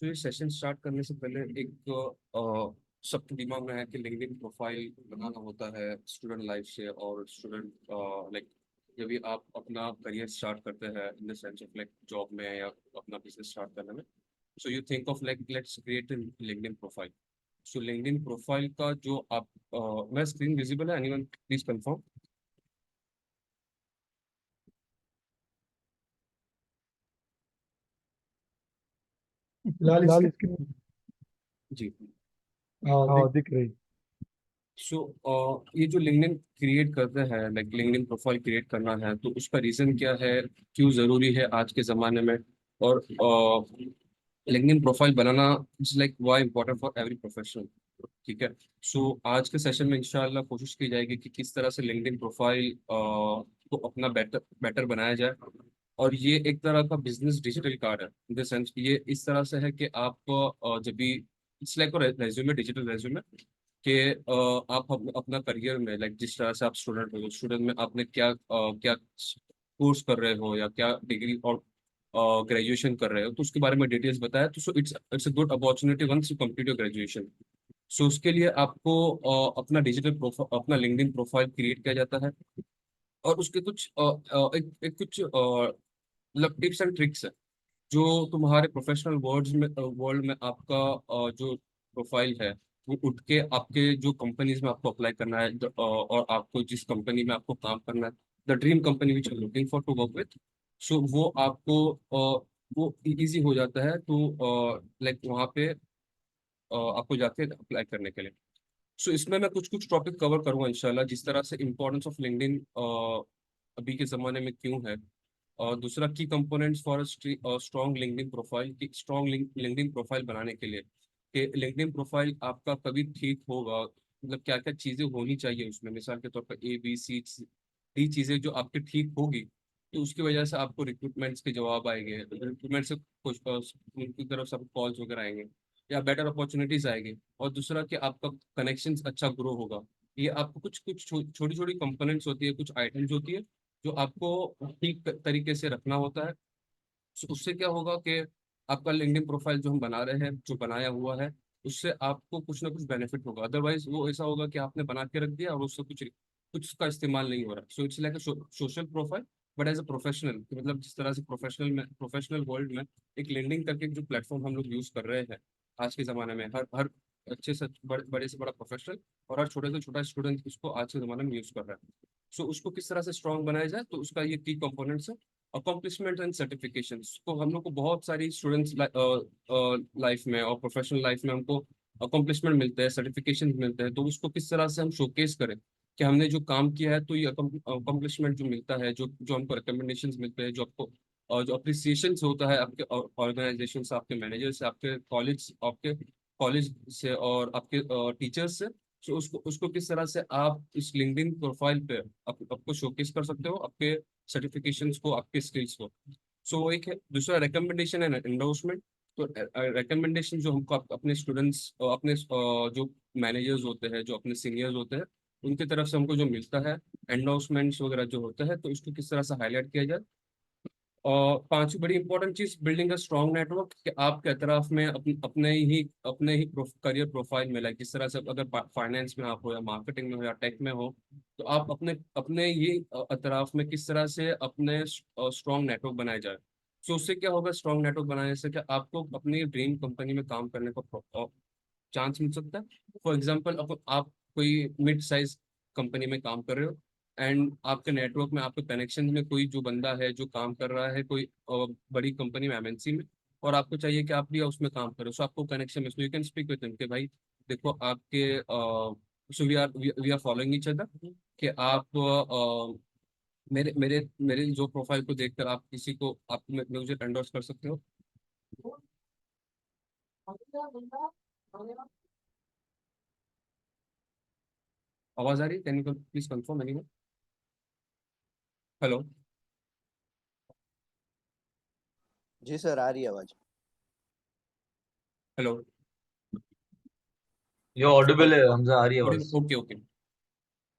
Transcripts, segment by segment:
सो ये session start करने से पहले एक सबके दिमाग में है कि लिंक्डइन प्रोफाइल बनाना होता है स्टूडेंट लाइफ से और स्टूडेंट लाइक जब भी आप अपना करियर स्टार्ट करते हैं इन the sense of like job में या अपना बिजनेस स्टार्ट करने में। So you think of like let's create LinkedIn profile. So LinkedIn profile का जो आप मेरा स्क्रीन विजिबल है, एनीवन प्लीज कंफर्म। फिलहाल फिलहाल इसके। इसकी। जी। हाँ, हाँ, देख। दिख रही। सो ये जो लिंक्डइन क्रिएट करते हैं लाइक लिंक्डइन प्रोफाइल क्रिएट करना है तो उसका रीजन क्या है, क्यों जरूरी है आज के जमाने में। और LinkedIn profile banana is like why important for every professional. ठीक है। सो आज के सेशन में इंशाल्लाह कोशिश की जाएगी कि किस तरह से लिंक्डइन प्रोफाइल को अपना बेटर बेटर बनाया जाए। और ये एक तरह का बिजनेस डिजिटल कार्ड है इन द सेंस ये इस तरह से है कि आप जब भी it's like resume digital resume कि आप अपना करियर में लाइक जिस तरह से आप स्टूडेंट हो, स्टूडेंट में आपने क्या कोर्स कर रहे हो या क्या डिग्री और ग्रेजुएशन कर रहे हो तो उसके बारे में डिटेल्स बताया। तो so it's a good opportunity once you complete your graduation. So उसके लिए आपको अपना डिजिटल प्रोफाइल अपना लिंक्डइन प्रोफाइल क्रिएट किया जाता है। और उसके कुछ एक कुछ मतलब टिप्स एंड ट्रिक्स है जो तुम्हारे प्रोफेशनल वर्ल्ड में आपका जो प्रोफाइल है वो उठ के आपके जो कंपनीज में आपको अप्लाई करना है और आपको जिस कंपनी में आपको काम करना है, the dream company which are looking for to work with. So वो आपको वो इजी हो जाता है तो लाइक वहाँ पे आपको जाके अप्लाई करने के लिए। सो इसमें मैं कुछ कुछ टॉपिक कवर करूंगा इंशाल्लाह, जिस तरह से इम्पोर्टेंस ऑफ लिंक्डइन अभी के ज़माने में क्यों है। और दूसरा की components for strong LinkedIn profile की स्ट्रॉन्ग लिंक्डइन प्रोफाइल बनाने के लिए कि लिंक्डइन प्रोफाइल आपका कभी ठीक होगा, मतलब क्या क्या चीज़ें होनी चाहिए उसमें। मिसाल के तौर पर A B C D चीज़ें जो आपकी ठीक होगी तो उसकी वजह से आपको रिक्रूटमेंट्स के जवाब आएंगे, रिक्रूटमेंट से कुछ उनकी तरफ से कॉल्स वगैरह आएंगे या बेटर अपॉर्चुनिटीज आएंगी। और दूसरा कि आपका कनेक्शन अच्छा ग्रो होगा। ये आपको कुछ कुछ छोटी छोटी कंपोनेंट्स होती है, कुछ आइटम्स होती है जो आपको ठीक तरीके से रखना होता है। उससे क्या होगा कि आपका लिंक्डइन प्रोफाइल जो हम बना रहे हैं जो बनाया हुआ है उससे आपको कुछ ना कुछ बेनिफिट होगा। अदरवाइज वो ऐसा होगा कि आपने बना के रख दिया और उससे कुछ कुछ का इस्तेमाल नहीं हो रहा। So it's like social profile but as a professional, मतलब जिस तरह से प्रोफेशनल वर्ल्ड में एक लिंक्डइन करके जो प्लेटफॉर्म हम लोग यूज कर रहे हैं आज के ज़माने में, हर हर अच्छे से बड़े से बड़ा प्रोफेशनल और हर छोटे से छोटा स्टूडेंट इसको आज के ज़माने में यूज़ कर रहा है। सो उसको किस तरह से स्ट्रॉन्ग बनाया जाए तो उसका ये की कंपोनेंट्स है। अकॉम्प्लिशमेंट एंड सर्टिफिकेशंस को हम लोग को बहुत सारी स्टूडेंट्स लाइफ में और प्रोफेशनल लाइफ में हमको अकॉम्प्लिशमेंट मिलते हैं, सर्टिफिकेशन मिलते हैं। तो उसको किस तरह से हम शोकेस करें कि हमने जो काम किया है तो ये अकॉम्प्लिशमेंट जो मिलता है, जो जो हमको रिकमेंडेशंस मिलते हैं, जो आपको जो अप्रिसिएशन होता है आपके ऑर्गेनाइजेशन से, आपके मैनेजर से, आपके कॉलेज से और आपके टीचर्स से। सो उसको उसको किस तरह से आप इस लिंक्डइन प्रोफाइल पे आपको शोकेस कर सकते हो, आपके सर्टिफिकेशंस को, आपके स्किल्स को। सो वो एक है। दूसरा रिकमेंडेशन एंड एंडोर्समेंट। तो रिकमेंडेशन जो हमको अपने स्टूडेंट्स अपने जो मैनेजर्स होते हैं, जो अपने सीनियर्स होते हैं उनकी तरफ से हमको जो मिलता है, एंडोर्समेंट्स वगैरह जो होते हैं, तो उसको किस तरह से हाईलाइट किया जाए। और पांचवी बड़ी इंपॉर्टेंट चीज, बिल्डिंग अ स्ट्रॉन्ग नेटवर्क, कि आपके अतराफ में अपने ही करियर प्रोफाइल में लाइक जिस तरह से अगर फाइनेंस में आप हो या मार्केटिंग में हो या टेक में हो तो आप अपने अपने ही अतराफ में किस तरह से अपने स्ट्रॉन्ग नेटवर्क बनाए जाए। सो उससे क्या होगा, स्ट्रॉन्ग नेटवर्क बनाने से कि आपको अपनी ड्रीम कंपनी में काम करने का चांस मिल सकता है। फॉर एग्जाम्पल आप कोई मिड साइज कंपनी में काम कर रहे हो एंड आपके नेटवर्क में, आपके कनेक्शन में कोई जो बंदा है जो काम कर रहा है कोई बड़ी कंपनी में, एमएनसी में, और आपको चाहिए कि आप भी उसमें काम करो। सो आपको कनेक्शन में, so you can speak with him कि भाई देखो आपके so we are following each other कि आप मेरे मेरे मेरे जो प्रोफाइल को देखकर आप किसी को आप मुझे एंडोर्स कर सकते हो। आवाज आ रही है? Can you please confirm anyone? Hello? जी सर, आ रही है आवाज। हेलो? ये ऑडिबल है हमजा, आ रही है बड़ी आवाज। Okay okay.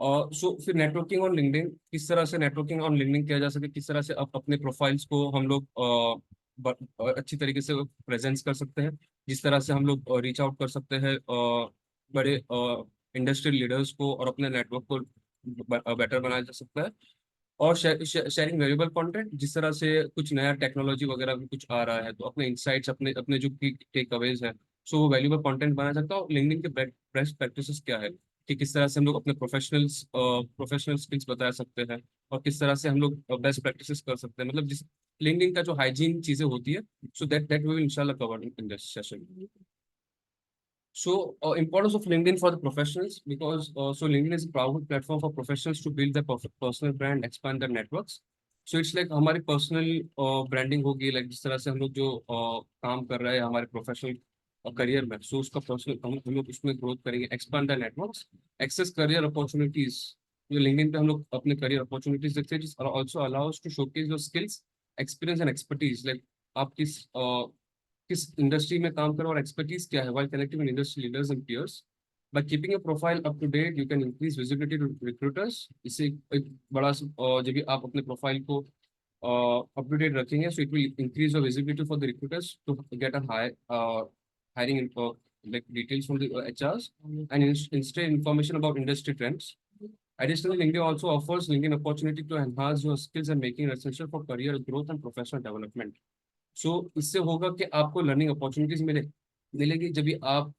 और सो फिर नेटवर्किंग ऑन लिंक्डइन, किस तरह से नेटवर्किंग ऑन लिंक्डइन किया जा सके, किस तरह से अपने प्रोफाइल्स को हम लोग अच्छी तरीके से प्रेजेंस कर सकते हैं, जिस तरह से हम लोग रीच आउट कर सकते हैं बड़े इंडस्ट्रियल लीडर्स को, और अपने नेटवर्क को बेटर बनाया जा सकता है। और शेयरिंग वैल्यूबल कंटेंट, जिस तरह से कुछ नया टेक्नोलॉजी वगैरह भी कुछ आ रहा है, तो अपने इंसाइट्स, अपने अपने जो टेक अवेज है, सो वो वैल्यूबल कंटेंट बना सकता है। और लिंक्डइन के बेस्ट प्रैक्टिसेस क्या है, कि किस तरह से हम लोग अपने प्रोफेशनल स्किल्स बता सकते हैं, और किस तरह से हम लोग बेस्ट प्रैक्टिसेस कर सकते हैं, मतलब जिस लिंक्डइन का जो हाइजीन चीजें होती है, सो दैट वी विल इंशाल्लाह cover in this session. So, importance of LinkedIn for the professionals, because so LinkedIn is a powerful platform for professionals to build their personal brand, expand their networks. So it's like हमारी personal branding होगी, like जिस तरह से हम लोग जो काम कर रहे हैं हमारे प्रोफेशनल करियर में, so उसका पर्सनल हम लोग उसमें ग्रोथ करेंगे, expand their networks, access career opportunities। जो LinkedIn पे हम लोग अपने career opportunities देखते हैं, जिस also allow us to showcase your skills, experience and expertise, like आप किस इंडस्ट्री में काम करो और एक्सपर्टीज क्या है, while connecting with industry leaders and peers. By keeping your profile up to date, you can increase visibility to recruiters. इससे एक बड़ा जब भी आप अपने प्रोफाइल को अप टू डेट रखेंगे, so it will increase your visibility for the recruiters to get a high hiring info, like details from the HRs, and instant information about industry trends. Additionally, LinkedIn also offers LinkedIn opportunity to enhance your skills and making it essential for career growth and professional development. सो इससे होगा कि आपको learning opportunities मिलेगी, जब भी आप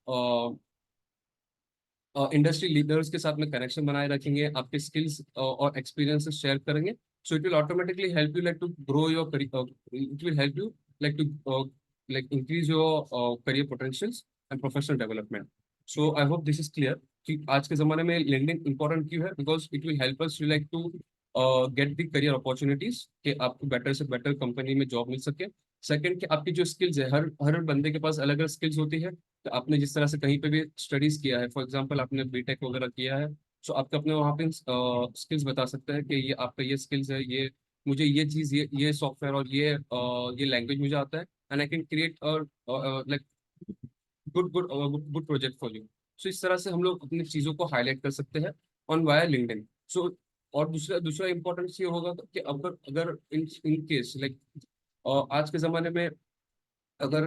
industry leaders के साथ में कनेक्शन बनाए रखेंगे, आपके स्किल्स और एक्सपीरियंसेस शेयर करेंगे, so it will automatically help you like to grow your career, it will help you like to like increase your career potentials and professional development. So I hope this is clear कि आज के जमाने में LinkedIn important क्यों है, because it will help us like to get the career opportunities, कि आपको better से बेटर कंपनी में जॉब मिल सके। सेकंड, कि आपकी जो स्किल्स है, हर हर बंदे के पास अलग अलग स्किल्स होती है। तो आपने जिस तरह से कहीं पे भी स्टडीज किया है, फॉर एग्जांपल आपने बीटेक वगैरह किया है, सो आपके अपने वहाँ पे स्किल्स बता सकते हैं कि ये आपका ये स्किल्स है, ये मुझे ये चीज़, ये सॉफ्टवेयर और ये लैंग्वेज मुझे आता है, and I can create like good good good project for you. So इस तरह से हम लोग अपनी चीज़ों को हाईलाइट कर सकते हैं ऑन वाया लिंक्डइन। सो और दूसरा दूसरा इम्पोर्टेंस ये होगा कि अगर अगर इन केस लाइक आज के ज़माने में, अगर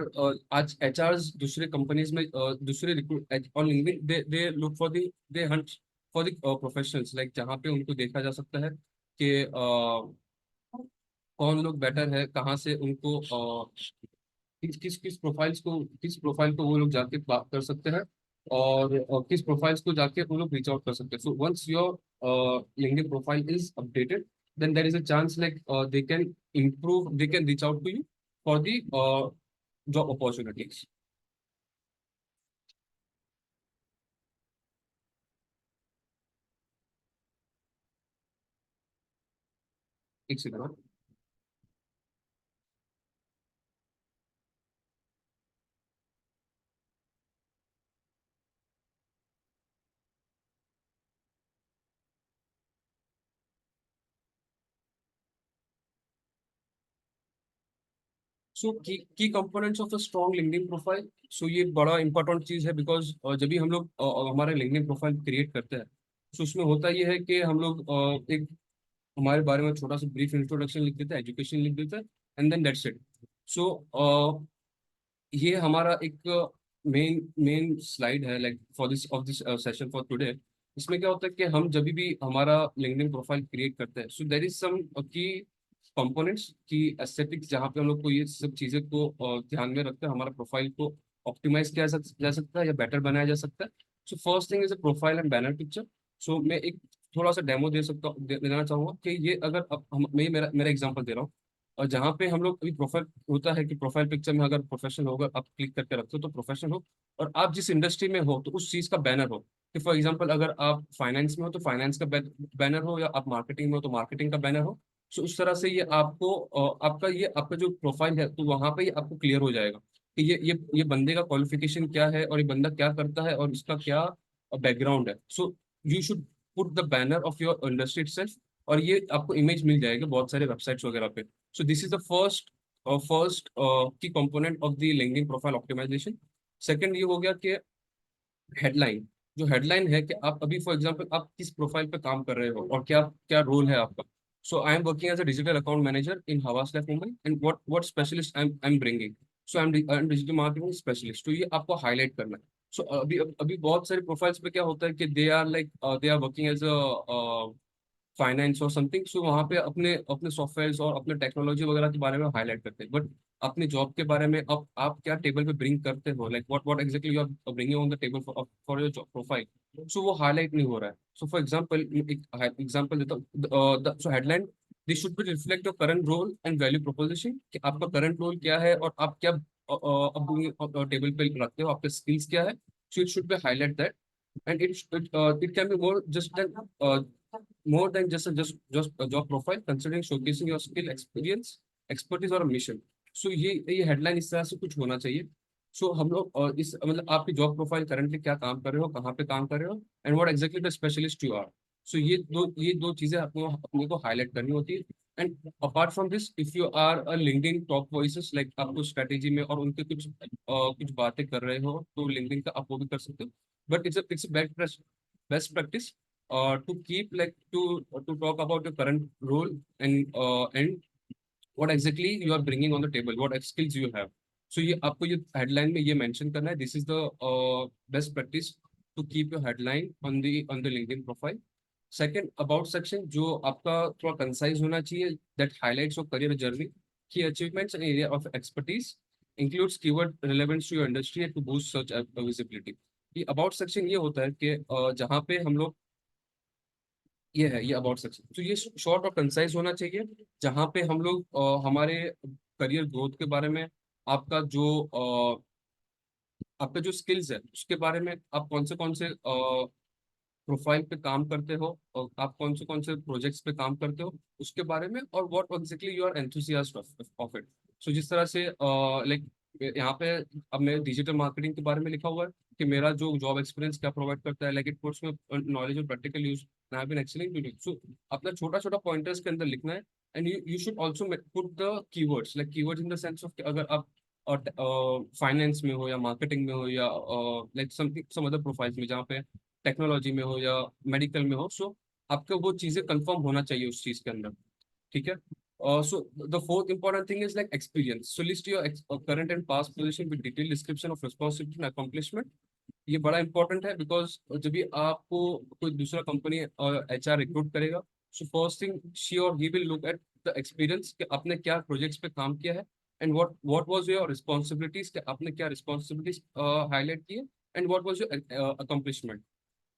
आज एचआरस दूसरे कंपनीज में दूसरे recruit on LinkedIn, they look for the they Hunt for the professionals, like जहाँ पे उनको देखा जा सकता है कि कौन लोग बेटर है, कहाँ से उनको किस प्रोफाइल को वो लोग जाके बात कर सकते हैं, और किस प्रोफाइल्स को जाके वो लोग रीच आउट कर सकते हैं। So once your LinkedIn profile is updated, then there is a chance like they can reach out to you for the job opportunities. एक second. So key components of a strong LinkedIn profile, so ये बड़ा important चीज है, because जब भी हम लोग हमारे लिंक्डइन प्रोफाइल क्रिएट करते हैं, सो उसमें होता ये है कि हम लोग एक हमारे बारे में छोटा सा ब्रीफ इंट्रोडक्शन लिख देते हैं, एजुकेशन लिख देते हैं, एंड देन दैट्स इट। सो ये हमारा एक मेन मेन स्लाइड है, like for this of this session for today. इसमें क्या होता है कि हम जब भी हमारा लिंक्डइन प्रोफाइल क्रिएट करते हैं, सो देर इज सम की कंपोनेंट्स की एस्थेटिक्स, जहाँ पे हम लोग को ये सब चीज़ें को ध्यान में रखते हैं, हमारा प्रोफाइल को ऑप्टिमाइज किया जा सकता है या बेटर बनाया जा सकता है। So first thing is a profile and banner picture. So मैं एक थोड़ा सा डेमो देना चाहूंगा कि ये अगर मैं मेरा मेरा एग्जांपल दे रहा हूँ, और जहाँ पे हम लोग अभी प्रोफाइल होता है कि प्रोफाइल पिक्चर में अगर प्रोफेशनल होगा, आप क्लिक करके रखते हो तो प्रोफेशनल हो, और आप जिस इंडस्ट्री में हो तो उस चीज़ का बैनर हो, कि फॉर एग्जांपल अगर आप फाइनेंस में हो तो फाइनेंस का बैनर हो, या आप मार्केटिंग में हो तो मार्केटिंग का बैनर हो। सो उस तरह से ये आपको आपका जो प्रोफाइल है, तो वहाँ पे ये आपको क्लियर हो जाएगा कि ये बंदे का क्वालिफिकेशन क्या है, और ये बंदा क्या करता है, और इसका क्या बैकग्राउंड है। So you should put the banner of your industry itself, और ये आपको इमेज मिल जाएगा बहुत सारे वेबसाइट्स वगैरह पे। So this is the first key component of the LinkedIn profile optimisation. Second ये हो गया कि हेडलाइन। जो हेडलाइन है कि आप अभी फॉर एग्जांपल आप किस प्रोफाइल पे काम कर रहे हो, और क्या क्या रोल है आपका। So I am working as a digital account manager in Havas Life Mumbai, and what specialist I'm bringing. So I'm digital marketing specialist. तो ये आपको highlight करना है. So अभी बहुत सारे profiles पे क्या होता है कि they are working as a finance और समथिंग, सो वहाँ पे अपने अपने सॉफ्टवेयर और अपने टेक्नोलॉजी वगैरह के बारे में हाईलाइट करते हैं, बट अपने जॉब के बारे में अब आप क्या टेबल पे ब्रिंग करते हो, like what exactly you are bringing on the table for your job profile, so वो हाईलाइट नहीं हो रहा है. सो फॉर एग्जांपल एक एग्जांपल देता हूँ. So headline, this should be reflect your current role and value proposition, कि आपका करंट रोल क्या है और आप क्या अब टेबल पे रखते हो, आपके स्किल्स क्या है. So it should B highlight that, and it can be more than just a job profile, considering showcasing your skill, experience, expertise और mission. So ये हेडलाइन इस तरह से कुछ होना चाहिए. सो हम लोग इस मतलब आपकी जॉब प्रोफाइल करंटली क्या काम कर रहे हो, कहाँ पे काम कर रहे हो, and what exactly the specialist you are. So ये दो चीजें अपने को हाईलाइट करनी होती है. And apart from this, if you are a LinkedIn top voices, like आपको स्ट्रेटेजी में और उनके कुछ बातें कर रहे हो, तो लिंक्डइन का आप वो भी कर सकते हो. But it's a best practice to keep like to talk about your current role and what exactly you are bringing on the table, what skills you have. So ये आपको ये headline में ये mention करना है. This is the best practice to keep your headline on the LinkedIn profile. Second, about section जो आपका थोड़ा concise होना चाहिए, that highlights your career journey, key achievements and area of expertise, includes keyword relevance to your industry and to boost search visibility. ये about section ये होता है कि जहाँ पे हम लोग, ये है ये अबाउट सेक्शन, तो ये शॉर्ट और कंसाइज होना चाहिए, जहाँ पे हम लोग हमारे करियर ग्रोथ के बारे में, आपका जो आपका जो स्किल्स है उसके बारे में, आप कौन से प्रोफाइल पे काम करते हो और आप कौन से प्रोजेक्ट्स पे काम करते हो उसके बारे में, और what exactly you are enthusiast of it. So जिस तरह से लाइक यहाँ पे अब मैं डिजिटल मार्केटिंग के बारे में लिखा हुआ है कि मेरा जो जॉब एक्सपीरियंस क्या प्रोवाइड करता है, लाइक इट पुट्स में नॉलेज और practical use, I have been excelling to. So अपना छोटा छोटा पॉइंटर्स के अंदर लिखना है. And you should also put the keywords, like keywords in the sense of अगर आप फाइनेंस में हो या मार्केटिंग में हो या like something some other profiles में, जहाँ पे टेक्नोलॉजी में हो या मेडिकल में हो, सो आपको वो चीजें कंफर्म होना चाहिए उस चीज के अंदर. ठीक है. So the fourth important thing is like experience. So list your current and past position with detailed description of responsibility and accomplishment. ये बड़ा इंपॉर्टेंट है, बिकॉज जब भी आपको कोई दूसरा कंपनी HR रिक्रूट करेगा, सो फर्स्ट थिंग शी और he will look at the experience कि आपने क्या प्रोजेक्ट्स पे काम किया है, and what was your responsibilities, कि आपने क्या रिस्पॉन्सिबिलिटीज हाईलाइट की है, and what was your accomplishment.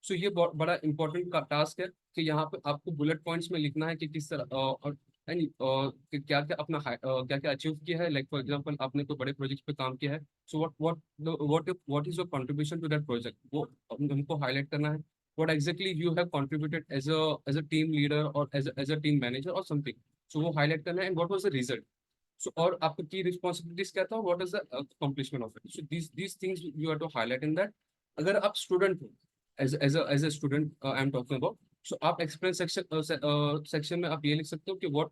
So ये बहुत बड़ा इंपॉर्टेंट का टास्क है कि यहाँ पे आपको बुलेट पॉइंट्स में लिखना है कि किस तरह और क्या क्या अपना क्या क्या अचीव किया है. लाइक फॉर एग्जांपल आपने कोई बड़े प्रोजेक्ट पे काम किया है, so what is your contribution to that project, वो हमको हाईलाइट करना है. What exactly you have contributed as a team leader और एज अ टीम मैनेजर और समथिंग, सो वो हाईलाइट करना है. And what was the result, so और आपकी की रिस्पॉन्सिबिलिटीज क्या था, what is the accomplishment of it. So these things you have to highlight in that. अगर आप स्टूडेंट हो, as a student I am talking about, so आप experience section में आप ये लिख सकते हो कि व्हाट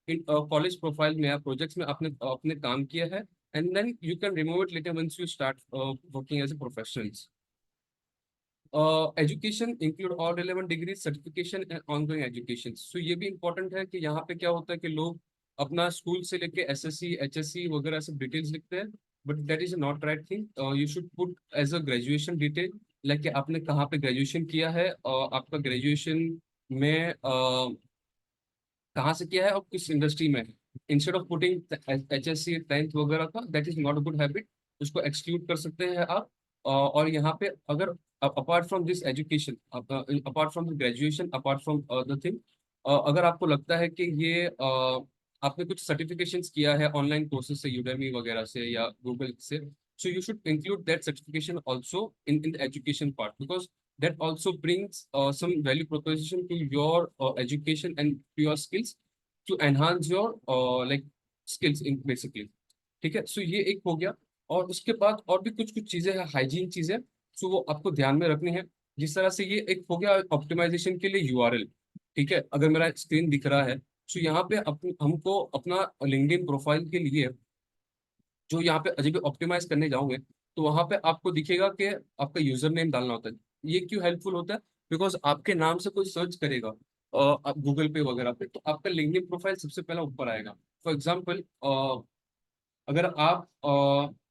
इन कॉलेज प्रोफाइल में या प्रोजेक्ट्स में आपने अपने काम किया है, and then you can remove it later once you start working as a professionals. Education include all relevant degree certification and ongoing education. So ये भी इंपॉर्टेंट है कि यहाँ पे क्या होता है कि लोग अपना स्कूल से लेके SSC HSC वगैरह सब डिटेल्स लिखते हैं, but that is not right thing. You should put as a graduation detail, like आपने कहाँ पे ग्रेजुएशन किया है और आपका ग्रेजुएशन में कहाँ से किया है और किस इंडस्ट्री में है. Instead of putting HSC 10th वगैरह का, that is not a good habit, उसको एक्सक्लूड कर सकते हैं आप. और यहाँ पे अगर apart from this education, apart from graduation, apart from the thing, अगर आपको लगता है कि ये आपने कुछ सर्टिफिकेशंस किया है ऑनलाइन कोर्सेज से, यूडेमी वगैरह से या गूगल से, so you should include that certification also in the education part, because that also brings some value proposition to your education and to your skills to enhance your like skills in basically. ठीक है. सो ये एक हो गया. और उसके बाद और भी कुछ कुछ चीजें हैं, हाइजीन चीजें, सो वो आपको ध्यान में रखनी है. जिस तरह से ये एक हो गया ऑप्टिमाइजेशन के लिए URL. ठीक है. अगर मेरा स्क्रीन दिख रहा है, सो यहाँ पे हमको अपना लिंक्डइन प्रोफाइल के लिए जो यहाँ पे अजय भी ऑप्टिमाइज करने जाओगे, तो वहां पे आपको दिखेगा कि आपका यूजर नेम डालना होता है. ये क्यों हेल्पफुल होता है, बिकॉज आपके नाम से कोई सर्च करेगा, आप गूगल पे वगैरह पे, तो आपका लिंक्डइन प्रोफाइल सबसे पहला ऊपर आएगा। फॉर एग्जाम्पल, अगर आप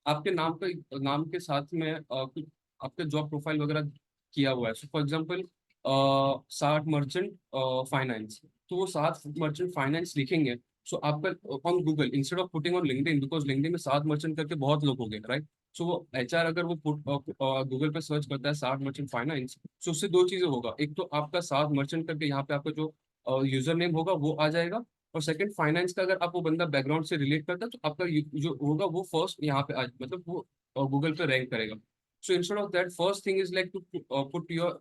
आपके नाम के साथ में कुछ आपके जॉब प्रोफाइल वगैरह किया हुआ है, सो फॉर एग्जांपल साठ मर्चेंट फाइनेंस, तो वो साठ मर्चेंट फाइनेंस लिखेंगे। सो आपका on Google instead of putting on LinkedIn, because LinkedIn में सात मर्चेंट करके बहुत लोग हो गए, राइट। सो वो एचआर अगर वो गूगल पे सर्च करता है साठ मर्चेंट फाइनेंस, सो उससे दो चीजें होगा, एक तो आपका सात मर्चेंट करके यहाँ पे आपका जो यूजर नेम होगा वो आ जाएगा, और सेकंड फाइनेंस का अगर आप वो बंदा बैकग्राउंड से रिलेट करता है तो आपका जो होगा वो फर्स्ट यहाँ पे आज मतलब वो गूगल पे रैंक करेगा। So instead of that, first thing is like to put your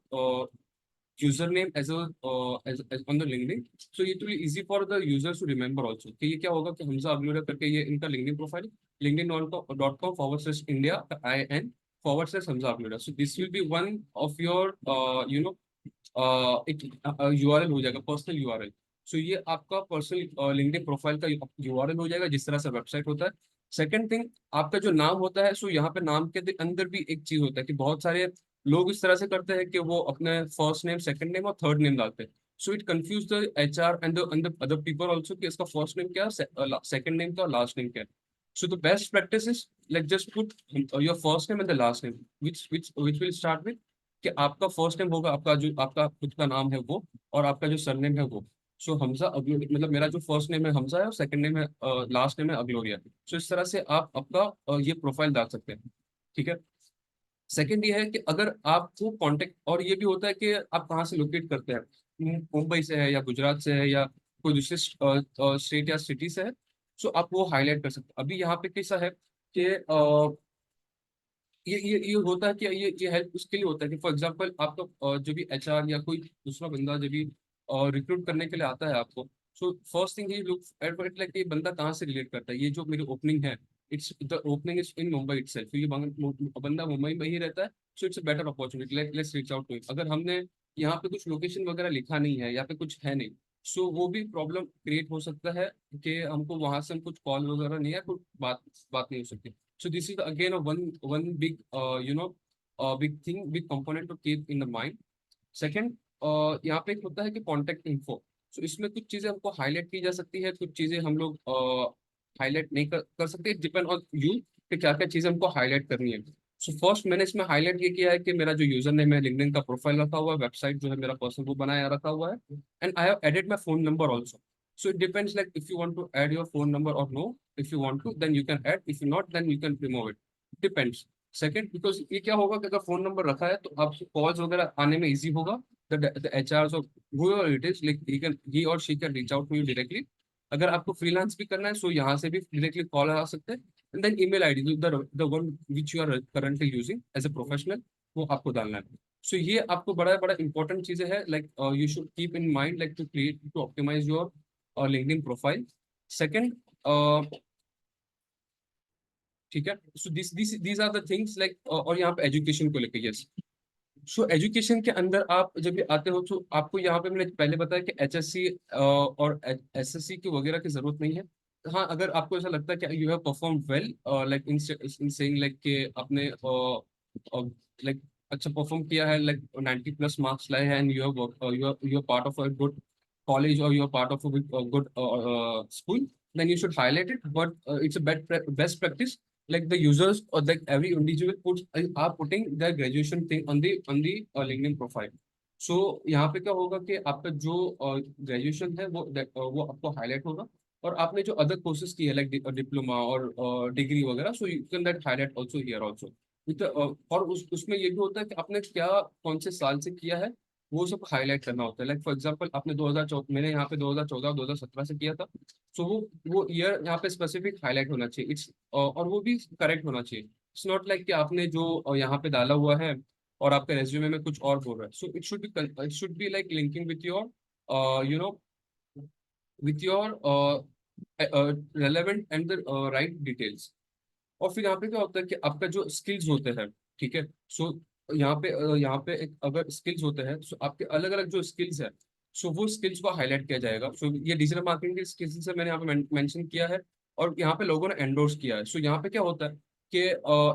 username as on the LinkedIn, so it will be easy for the users to remember also कि ये क्या होगा कि हमजा अब्दुल्ला करके ये इनका LinkedIn प्रोफाइल, linkedin.com/india/in/हमजा Abdullah, so this will be one of your एक URL हो जाएगा, पर्सनल URL। सो ये आपका पर्सनल लिंक्डइन प्रोफाइल का URL हो जाएगा, जिस तरह से वेबसाइट होता है। सेकंड थिंग, आपका जो नाम होता है, सो यहाँ पे नाम के अंदर भी एक चीज होता है कि बहुत सारे लोग इस तरह से करते हैं कि वो अपने फर्स्ट नेम, सेकंड नेम और थर्ड नेम डालते हैं। So it confuse the HR and the other people also कि इसका फर्स्ट नेम क्या है, सेकंड नेम क्या और लास्ट नेम क्या है। So the best practice is like just put your first name and the last name which will start with कि आपका फर्स्ट नेम होगा, आपका जो आपका खुद का नाम है वो, और आपका जो सरनेम है वो। सो हमजा अग्लोरिया, मतलब मेरा जो फर्स्ट नेम है हमजा है और सेकंड नेम है लास्ट नेम है अग्लोरिया। सो इस तरह से आप आपका ये प्रोफाइल डाल सकते हैं, ठीक है। सेकंड ये है कि अगर आपको कांटेक्ट, और ये भी होता है कि आप कहाँ से लोकेट करते हैं, मुंबई से है या गुजरात से है या कोई दूसरे स्टेट या सिटी से है, सो आप वो हाईलाइट कर सकते हैं। अभी यहाँ पे कैसा है कि ये होता है कि ये हेल्प उसके लिए होता है कि फॉर एग्जांपल आपका जो भी एचआर या कोई दूसरा बंदा जब भी रिक्रूट करने के लिए आता है आपको, सो first thing he look at it like ये बंदा कहाँ से रिलेट करता है, ये जो मेरी ओपनिंग है, it's the opening is in Mumbai itself, ये बंदा मुंबई में ही रहता है, so it's a better opportunity, let's reach out to it. अगर हमने यहाँ पे कुछ लोकेशन वगैरह लिखा नहीं है, या पे कुछ है नहीं, सो वो भी प्रॉब्लम क्रिएट हो सकता है कि हमको वहां से हम कुछ कॉल वगैरह नहीं है, कुछ बात बात नहीं हो सकती। So this is again a one big big thing, big component to keep in the mind. Second, यहाँ पे एक होता है कि कॉन्टेक्ट इन्फो। सो इसमें कुछ चीजें हमको हाईलाइट की जा सकती है, कुछ चीजें हम लोग हाईलाइट नहीं कर सकते, डिपेंड ऑन यू कि क्या क्या चीजें हमको हाईलाइट करनी है। सो फर्स्ट मैंने इसमें हाईलाइट ये किया है कि मेरा जो यूजर नेम है, लिंक्डइन का प्रोफाइल रखा हुआ है, वेबसाइट जो है मेरा पर्सनल वो बनाया रखा हुआ है, and I have added my phone number also. So it depends like if you want to add your phone number or no. If you want to, then you can add. If you not, then you can remove it. Depends. Second, because ये क्या होगा कि अगर phone number रखा है तो आपको calls वगैरह आने में इजी होगा। The HRs or whoever it is, like he or she can reach out to you directly. अगर आपको फ्रीलांस भी करना है, सो यहाँ से भी डायरेक्टली कॉल आ सकते हैं। And then email ID, the one which you are currently using as a professional, वो आपको डालना है। सो ये आपको बड़ा बड़ा इंपॉर्टेंट चीजें है, like you should keep in mind like to optimise your और लिंक्डइन प्रोफाइल। सेकंड, ठीक है, so this are the things like, और यहाँ पे एजुकेशन को लेकर, यस। सो एजुकेशन के अंदर आप जब भी आते हो तो आपको यहाँ पे मैंने पहले बताया कि एचएससी और एसएससी की वगैरह की जरूरत नहीं है। हाँ, अगर आपको ऐसा लगता है कि you have perform well like in saying like कि आपने लाइक अच्छा परफॉर्म किया है, लाइक 90+ मार्क्स लाए हैं, and you are part of a good college or you're part of a good school, then you should highlight it. But it's a best practice. Like the users or like every individual are putting their graduation thing on the LinkedIn profile. So यहाँ पे क्या होगा कि आपका जो graduation है वो आपको हाईलाइट होगा, और आपने जो अदर कोर्सेज की है लाइक डिप्लोमा और डिग्री वगैरह, सो you can that highlight also here also. और उसमें ये भी होता है कि आपने क्या कौन से साल से किया है, वो सब हाईलाइट करना होता है। लाइक फॉर एग्जांपल आपने 2014, मैंने यहाँ पे 2014 2017 से किया था, सो वो ईयर यहाँ पे स्पेसिफिक हाईलाइट होना चाहिए। और वो भी करेक्ट होना चाहिए। इट्स नॉट लाइक कि आपने जो यहाँ पे डाला हुआ है और आपके रेज्यूमे में कुछ और बोल रहा है। So it should be like linking with your you know with your relevant and the right details. और फिर यहाँ पे क्या होता है कि आपका जो स्किल्स होते हैं, ठीक है, सो यहाँ पे एक अगर स्किल्स होते हैं, सो आपके अलग अलग जो स्किल्स है, सो वो स्किल्स को हाईलाइट किया जाएगा। सो ये डिजिटल मार्केटिंग के स्किल्स से मैंने यहाँ पे मेंशन किया है, और यहाँ पे लोगों ने एंडोर्स किया है। सो यहाँ पे क्या होता है कि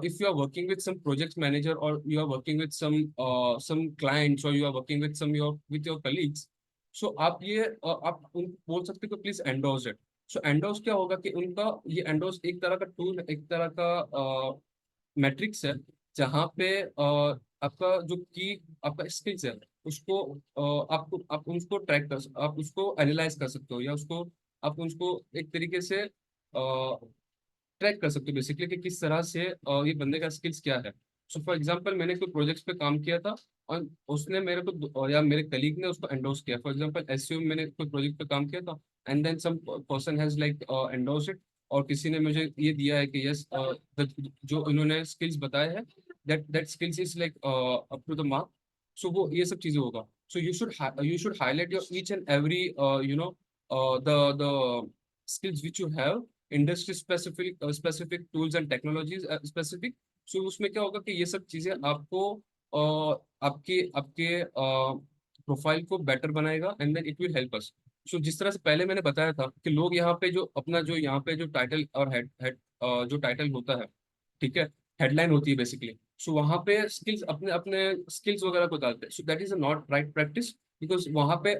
if you are working with some project manager और you are working with some clients और you are working with your colleagues, so आप ये आप उन बोल सकते हो please endorse it. So endorse क्या होगा कि उनका ये एंडोर्स एक तरह का टूल, एक तरह का मैट्रिक्स है, जहाँ पे आपका जो की आपका स्किल्स है उसको आप उसको ट्रैक कर, आप उसको एनालाइज कर सकते हो, या उसको आप उसको एक तरीके से ट्रैक कर सकते हो बेसिकली कि किस तरह से ये बंदे का स्किल्स क्या है। सो फॉर एग्जांपल मैंने कोई प्रोजेक्ट्स पे काम किया था, और उसने मेरे को या मेरे कलीग ने उसको एंडोर्स किया। फॉर एग्जांपल एसईओ में मैंने कोई प्रोजेक्ट पे काम किया था, and then some person has like endorse it, और किसी ने मुझे ये दिया है कि यस जो इन्होंने स्किल्स बताए हैं, that skills is like up to the mark. So वो ये सब चीजें होगा। So you should highlight your each and every you know the skills which you have, industry specific tools and technologies specific. So उसमें क्या होगा कि ये सब चीजें आपको आपके आपके प्रोफाइल को बेटर बनाएगा, and then it will help us. So जिस तरह से पहले मैंने बताया था कि लोग यहाँ पे जो अपना जो यहाँ पे जो टाइटल और हेड हेड जो टाइटल होता है, ठीक है, हेडलाइन होती है बेसिकली। सो वहाँ पे स्किल्स अपने अपने स्किल्स वगैरह को डालते हैं। So that is a not right practice, because वहाँ पे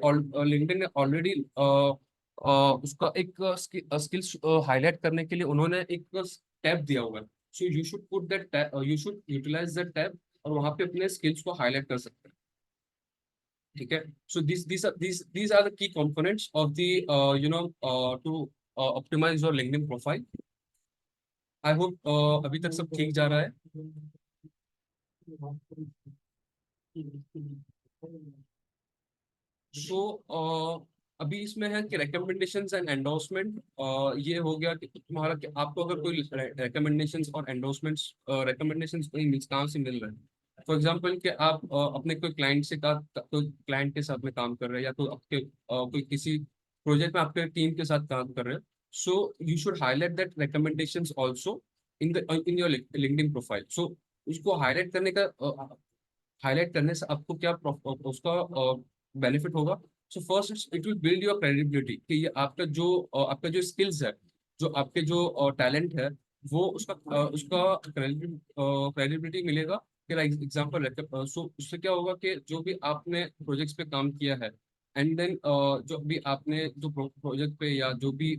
लिंक्डइन ने ऑलरेडी उसका एक स्किल्स हाईलाइट करने के लिए उन्होंने एक टैब दिया हुआ है। So you should put that, you should utilise that tab, और वहां पे अपने स्किल्स को हाईलाइट कर सकते हैं। ठीक है। सो these are the key components of the to optimize your LinkedIn profile. I hope अभी तक सब ठीक जा रहा है। सो अभी इसमें है कि recommendations एंड एंडोर्समेंट। ये हो गया कि तुम्हारा कि आपको अगर कोई recommendations और endorsements, recommendations कहाँ से मिल रहे हैं। फॉर एग्जाम्पल कि आप अपने कोई क्लाइंट से का कोई क्लाइंट के साथ में काम कर रहे हैं, या कोई आपके कोई किसी प्रोजेक्ट में आपके टीम के साथ काम कर रहे हैं। So you should highlight that recommendations also in your LinkedIn profile. So उसको हाईलाइट करने से आपको क्या उसका बेनिफिट होगा। So first it will build your credibility, कि ये आपका जो स्किल्स है, जो आपके जो टैलेंट है, वो उसका क्रेडिबिलिटी मिलेगा। फिर एग्जाम्पल सो उससे क्या होगा कि जो भी आपने प्रोजेक्ट्स पे काम किया है, एंड देन जो भी आपने जो प्रोजेक्ट पे या जो भी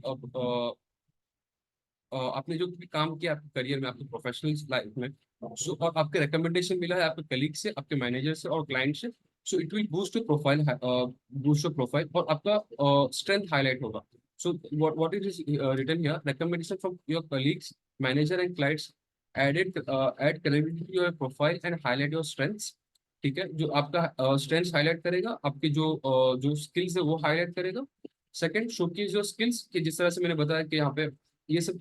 आपने जो भी काम किया आपके करियर में, आपके प्रोफेशनल लाइफ में, सो और आपके रिकमेंडेशन मिला है आपके कलीग से, आपके मैनेजर से और क्लाइंट से। So it will boost your profile, और आपका स्ट्रेंथ हाईलाइट होगा। So what is written here, recommendation from your colleagues, manager and clients add credibility to your profile and highlight your strengths. ठीक है, जो आपका स्ट्रेंथ्स हाईलाइट करेगा, आपके जो स्किल्स है वो हाईलाइट करेगा। सेकंड, शोकेस योर स्किल्स, कि जिस तरह से मैंने बताया कि यहाँ पे ये सब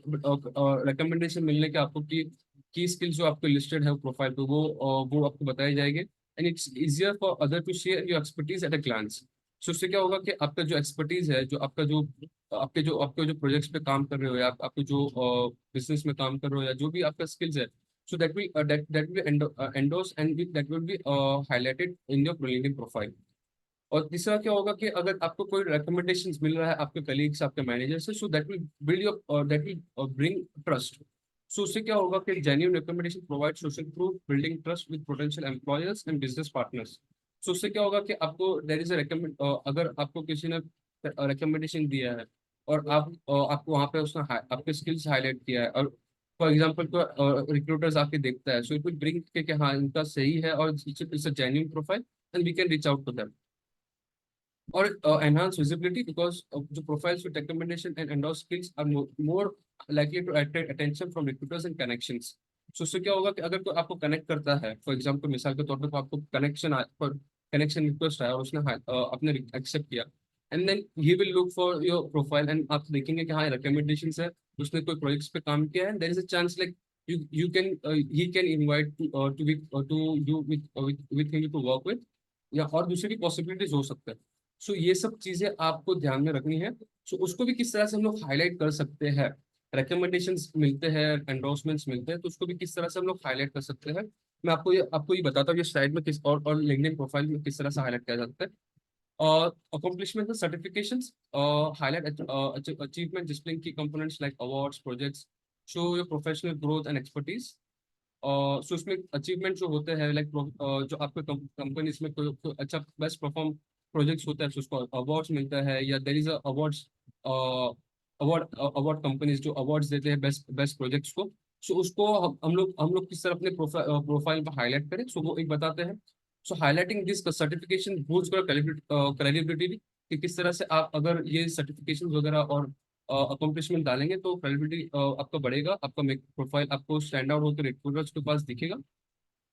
रिकमेंडेशन मिलने के आपको की स्किल्स जो आपको लिस्टेड है प्रोफाइल पे, वो आपको बताई जाएगी, and it's easier for other to share your expertise at a glance. So उससे क्या होगा कि आपका जो एक्सपर्टीज है, जो आपके जो प्रोजेक्ट्स पे काम कर रहे हो, या आपके जो बिजनेस में काम कर रहे हो, या जो भी आपका स्किल्स है, सो that will endorse and that will B highlighted in your LinkedIn profile. और तीसरा क्या होगा कि अगर आपको कोई recommendations मिल रहा है आपके कलीग्स, आपके मैनेजर से, so that will bring trust. So उससे क्या होगा कि genuine recommendation provide social proof, building trust with potential employers and business partners. सो उससे क्या होगा कि आपको देर इज अगर आपको किसी ने रिकमेंडेशन दिया है, और आपको वहाँ पे उसने आपके स्किल्स हाईलाइट किया है, और फॉर एग्जाम्पल को रिक्रूटर्स आपके देखता है, सो इट विल ब्रिंग कि हाँ इनका सही है, और it's a genuine profile, and we can reach out to them. or enhance visibility, because the profiles with recommendation and endorsed skills are more likely to attract attention from recruiters and connections. So उससे क्या होगा कि अगर कोई आपको connect करता है, for example मिसाल के तौर पे आपको कनेक्शन रिक्वेस्ट आया और उसने आपने एक्सेप्ट किया, and then he will look for your profile, and आप देखेंगे कि हाँ रिकमेंडेशन है, उसने कोई प्रोजेक्ट्स पे काम किया है, there is a chance like you can he can invite to you with him to work with, या और दूसरी भी पॉसिबिलिटीज हो सकता है। सो ये सब चीजें आपको ध्यान में रखनी है। सो उसको भी किस तरह से हम लोग हाईलाइट कर सकते हैं, रिकमेंडेशंस मिलते हैं, एंडोर्समेंट्स मिलते हैं, तो उसको भी किस तरह से हम लोग हाईलाइट कर सकते हैं। मैं आपको ये बताता हूँ, ये स्लाइड में किस और लिंक्डइन प्रोफाइल में किस तरह से हाईलाइट किया जाता है। और accomplishment certifications highlight achievement displaying key components like awards, projects show your professional growth and expertise. So इसमें अचीवमेंट जो होते हैं लाइक जो आपके कंपनीज में कोई अच्छा बेस्ट परफॉर्म प्रोजेक्ट्स होता है so उसको अवार्ड्स मिलता है, या there is awards, award companies जो अवार्ड्स देते हैं बेस्ट बेस्ट प्रोजेक्ट्स को। सो उसको हम लोग किस तरह अपने प्रोफाइल पर हाईलाइट करें, सो वो एक बताते हैं। So highlighting this certification boost your credibility, कि किस तरह से आप अगर ये सर्टिफिकेशन वगैरह और अकम्पलिशमेंट डालेंगे तो क्रेडिबिलिटी आपका बढ़ेगा, आपका प्रोफाइल आपको स्टैंड आउट होकर रिक्रूटर्स के पास दिखेगा।